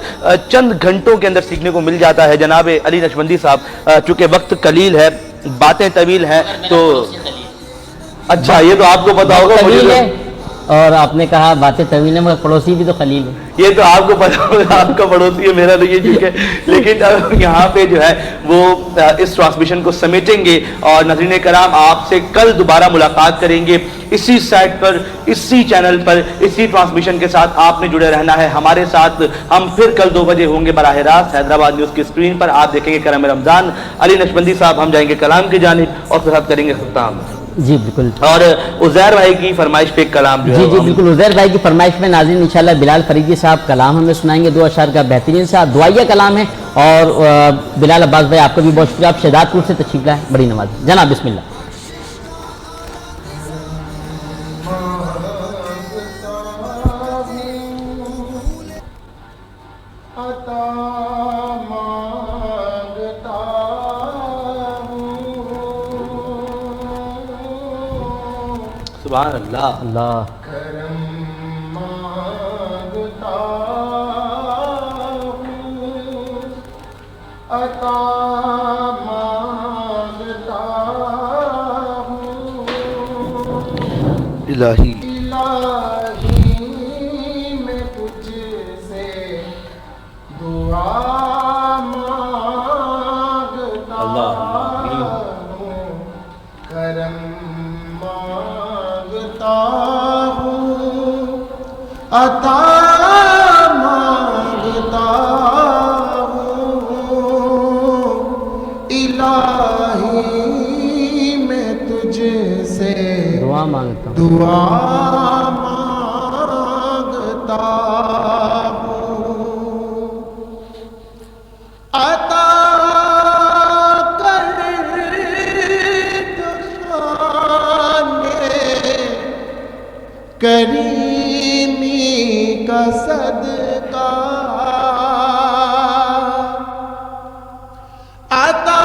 چند گھنٹوں کے اندر سیکھنے کو مل جاتا ہے. جناب علی نقشبندی صاحب, چونکہ وقت قلیل ہے, باتیں طویل ہیں, تو اچھا یہ تو آپ کو پتا ہوگا, مجھے اور آپ نے کہا باتیں طویل ہیں مگر پڑوسی بھی تو خلیل ہے. یہ تو آپ کو پتا ہوگا, آپ کا پڑوسی ہے, میرا نہیں ہے چونکہ, لیکن یہاں پہ جو ہے وہ اس ٹرانسمیشن کو سمیٹیں گے. اور ناظرین کرام, آپ سے کل دوبارہ ملاقات کریں گے اسی سائٹ پر, اسی چینل پر, اسی ٹرانسمیشن کے ساتھ. آپ نے جڑے رہنا ہے ہمارے ساتھ. ہم پھر کل 2 بجے ہوں گے براہ راست حیدرآباد نیوز کی اسکرین پر. آپ دیکھیں گے کرم رمضان. علی نقشبندی صاحب ہم جائیں گے کلام کی جانب اور ساتھ کریں گے ختم. جی بالکل, اور عزیر بھائی کی فرمائش پہ کلام جو ہے, جی بالکل, عزیر بھائی کی فرمائش میں ناظرین انشاءاللہ بلال فریدی صاحب کلام ہمیں سنائیں گے, 2 اشعار کا بہترین سا دعائیہ کلام ہے. اور بلال عباس بھائی آپ کا بھی بہت شکریہ, آپ شہداد پور سے تشریف لائیں, بڑی نواز. جناب بسم اللہ. سبحان اللہ. اللہ الہی میں تجھ سے دعا مانگتا ہوں, کرم مانگتا ہوں, عطا مانگتا ہوں. الہی میں تجھ سے دعا مانگتا ہوں, دعا مانگتا ہوں. عطا کر تو شان کریمی کا صدقہ. عطا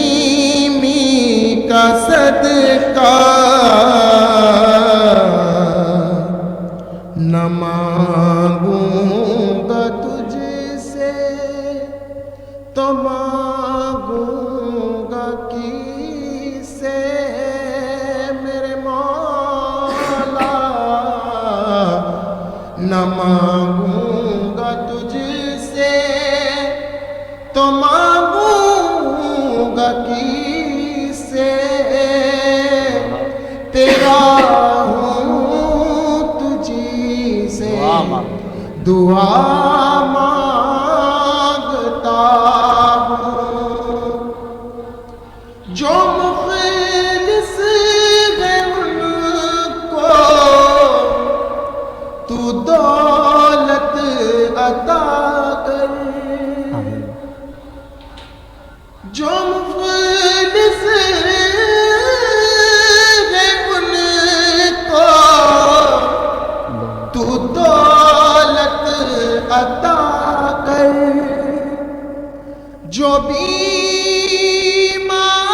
رحیمی کا صدقہ. نہ مانگوں گا تجھ سے تو مانگوں گا کس سے. نہ مانگوں گا تجھ سے تو مانگوں گا کس سے، تیرا ہوں تجھی سے دعا مانگتا ہوں، جو مخلص ہے ان کو تو دولت عطا کر، جو مخلص ہے ان کو تو دولت عطا کر، جو بیمار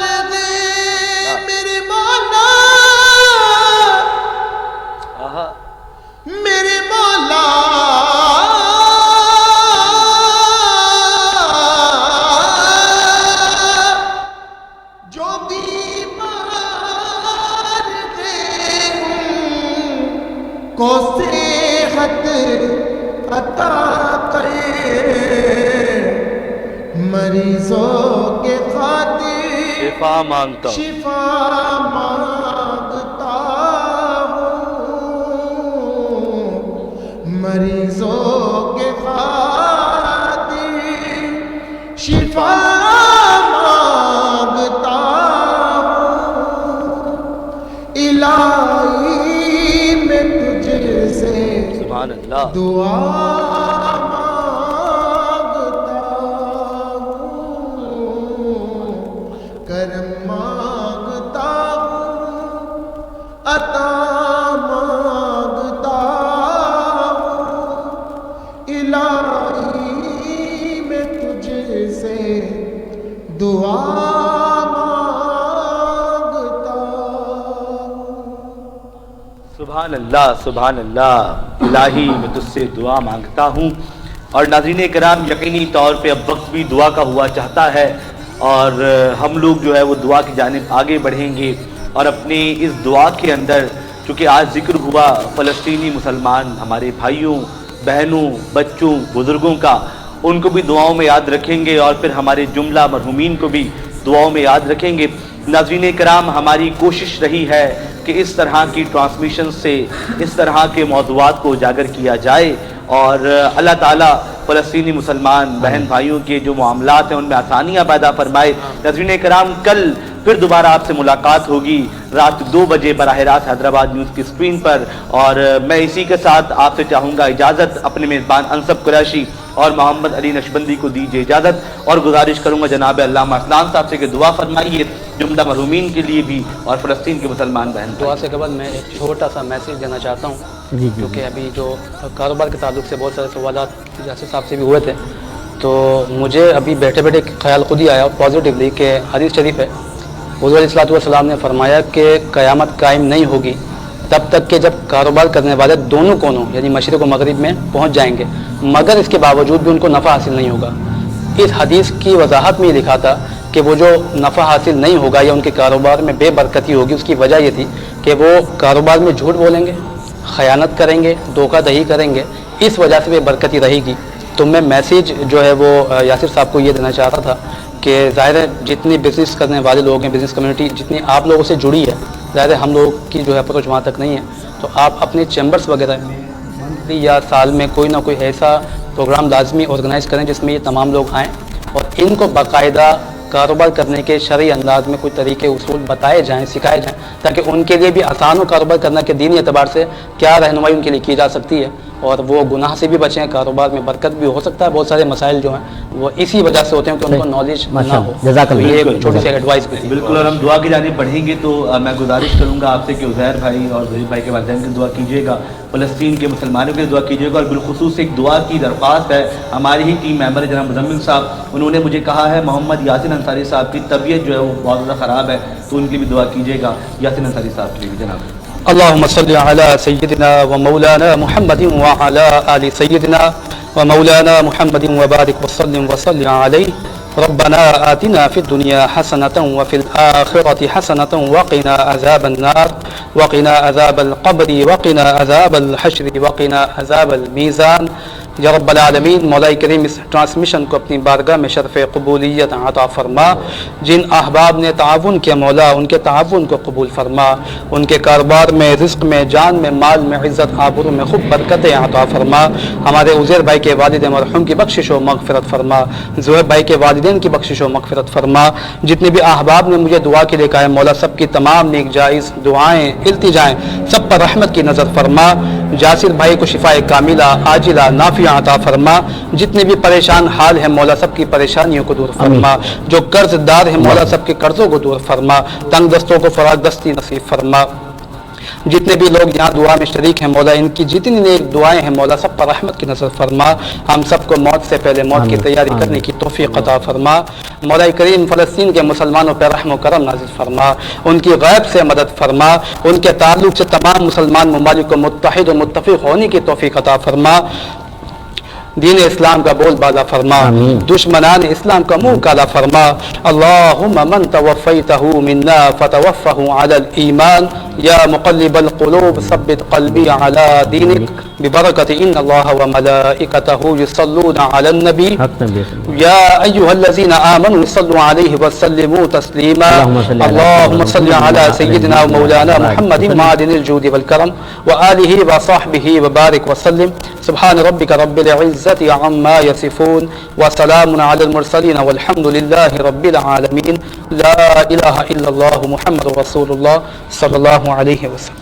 ہیں میرے مولا، میرے مولا جو بیمار ہیں ان کو صحت عطا کرے، مریضوں کے خاطر شفا مانگتا ہوں، شفا مانگتا ہوں، مریضوں کے خاطر شفا مانگتا ہوں، الہی میں تجھ سے سبحان اللہ، دعا مانگتا ہوں، کرم مانگتا ہوں، عطا مانگتا ہوں، الہی میں تجھ سے دعا مانگتا ہوں۔ سبحان اللہ، سبحان اللہ، الہی میں تجھ سے دعا مانگتا ہوں۔ اور ناظرین کرام، یقینی طور پہ اب وقت بھی دعا کا ہوا چاہتا ہے، اور ہم لوگ جو ہے وہ دعا کی جانب آگے بڑھیں گے، اور اپنی اس دعا کے اندر چونکہ آج ذکر ہوا فلسطینی مسلمان ہمارے بھائیوں، بہنوں، بچوں، بزرگوں کا، ان کو بھی دعاؤں میں یاد رکھیں گے، اور پھر ہمارے جملہ مرحومین کو بھی دعاؤں میں یاد رکھیں گے۔ ناظرین کرام، ہماری کوشش رہی ہے کہ اس طرح کی ٹرانسمیشن سے اس طرح کے موضوعات کو اجاگر کیا جائے، اور اللہ تعالیٰ فلسطینی مسلمان بہن بھائیوں کے جو معاملات ہیں ان میں آسانیاں پیدا فرمائے۔ ناظرین کرام، کل پھر دوبارہ آپ سے ملاقات ہوگی رات 2 بجے براہ راست حیدرآباد نیوز کی اسکرین پر، اور میں اسی کے ساتھ آپ سے چاہوں گا اجازت، اپنے میزبان انصب قریشی اور محمد علی نشبندی کو دیجیے اجازت، اور گزارش کروں گا جناب علامہ اسلام صاحب سے کہ دعا فرمائیے جملہ مرحومین کے لیے بھی اور فلسطین کے مسلمان بہن۔ دعا سے قبل میں ایک چھوٹا سا میسیج دینا چاہتا ہوں، کیونکہ ابھی جو کاروبار کے تعلق سے بہت سارے سوالات یاسر صاحب سے بھی ہوئے تھے، تو مجھے ابھی بیٹھے بیٹھے خیال خود ہی آیا پازیٹیولی کہ حدیث شریف ہے، حضور علیہ الصلوۃ والسلام نے فرمایا کہ قیامت قائم نہیں ہوگی تب تک کہ جب کاروبار کرنے والے دونوں کونوں یعنی مشرق و مغرب میں پہنچ جائیں گے، مگر اس کے باوجود بھی ان کو نفع حاصل نہیں ہوگا۔ اس حدیث کی وضاحت میں یہ لکھا تھا کہ وہ جو نفع حاصل نہیں ہوگا یا ان کے کاروبار میں بے برکتی ہوگی، اس کی وجہ یہ تھی کہ وہ کاروبار میں جھوٹ بولیں گے، خیانت کریں گے، دھوکہ دہی کریں گے، اس وجہ سے بے برکتی رہے گی۔ تو میں میسیج جو ہے وہ یاسر صاحب کو یہ دینا چاہ رہا تھا کہ ظاہر ہے جتنی بزنس کرنے والے لوگ ہیں، بزنس کمیونٹی جتنی آپ لوگوں سے جڑی ہے، ظاہر ہے ہم لوگوں کی جو ہے اپروچ وہاں تک نہیں ہے، تو آپ اپنے چیمبرز وغیرہ میں منتھلی یا سال میں کوئی نہ کوئی ایسا پروگرام لازمی آرگنائز کریں جس میں یہ تمام لوگ آئیں اور ان کو باقاعدہ کاروبار کرنے کے شرعی انداز میں کوئی طریقے اصول بتائے جائیں، سکھائے جائیں، تاکہ ان کے لیے بھی آسان ہو کاروبار کرنا کہ دینی اعتبار سے کیا رہنمائی ان کے لیے کی جا سکتی ہے، اور وہ گناہ سے بھی بچیں، کاروبار میں برکت بھی ہو سکتا ہے۔ بہت سارے مسائل جو ہیں وہ اسی وجہ سے ہوتے ہیں کہ ان کو نالج نہ ہو۔ جزاک اللہ، یہ ایک چھوٹی سی ایڈوائس بھی تھی۔ بالکل، اور ہم دعا کی جانب بڑھیں گے تو میں گزارش کروں گا آپ سے کہ عزیر بھائی اور ظہیر بھائی کے والدین کی دعا کیجیے گا، فلسطین کے مسلمانوں کی دعا کیجیے گا، اور بالخصوص ایک دعا کی درخواست ہے ہماری ہی ٹیم ممبر جناب مزمل صاحب، انہوں نے مجھے کہا ہے محمد یاسین انصاری صاحب کی طبیعت جو ہے وہ بہت زیادہ خراب ہے، تو ان کی بھی دعا کیجیے گا یاسین انصاری صاحب کے لیے بھی جناب۔ اللهم صل على سيدنا ومولانا محمد وعلى آل سيدنا ومولانا محمد وبارك وسلم عليه ربنا آتنا في الدنيا حسنة وفي الآخرة حسنة وقنا عذاب النار وقنا عذاب القبر وقنا عذاب الحشر وقنا عذاب الميزان یا رب العالمین مولا کریم اس ٹرانسمیشن کو اپنی بارگاہ میں شرف قبولیت عطا فرما. جن احباب نے تعاون کیا مولا ان کے تعاون کو قبول فرما. ان کے کاروبار میں، رزق میں، جان میں، مال میں، عزت آبرو میں خوب برکتیں عطا فرما. ہمارے عزیر بھائی کے والد مرحوم کی بخشش و مغفرت فرما. زہیب بھائی کے والدین کی بخشش و مغفرت فرما. جتنے بھی احباب نے مجھے دعا کے لیے کہا ہے مولا سب کی تمام نیک جائز دعائیں التجائیں سب پر رحمت کی نظر فرما. جاسر بھائی کو شفاء کاملہ عاجلہ نافعہ عطا فرما. جتنے بھی پریشان حال ہیں مولا سب کی پریشانیوں کو دور فرما. جو قرض دار ہیں مولا سب کے قرضوں کو دور فرما. تنگ دستوں کو فراغ دستی نصیب فرما. جتنے بھی لوگ یہاں دعا میں شریک ہیں مولا ان کی جتنی نیک دعائیں ہیں مولا سب پر رحمت کی نظر فرما. ہم سب کو موت سے پہلے موت کی تیاری کرنے کی توفیق عطا فرما. مولا کریم فلسطین کے مسلمانوں پر رحم و کرم نازل فرما. ان کی غیب سے مدد فرما. ان کے تعلق سے تمام مسلمان ممالک کو متحد و متفق ہونے کی توفیق عطا فرما. دین اسلام کا بول بالا فرما. دشمنان اسلام کا منہ کالا فرما. اللہم من توفیتہ منا فتوفہ علی الایمان یا مقلب القلوب ثبت قلبی علی دینک ببرکت ان اللہ وملائکتہ یصلون علی النبی یا ایہا الذین آمنوا صلوا علیہ وسلموا تسلیما. اللہم صل علی سیدنا ومولانا محمد معدن الجود والکرم وآلہ وصحبہ وبارک وسلم. سبحان ربک رب العزت عما يصفون وسلام على المرسلين والحمد لله رب العالمين. لا إله إلا الله محمد رسول الله صلى الله عليه وسلم.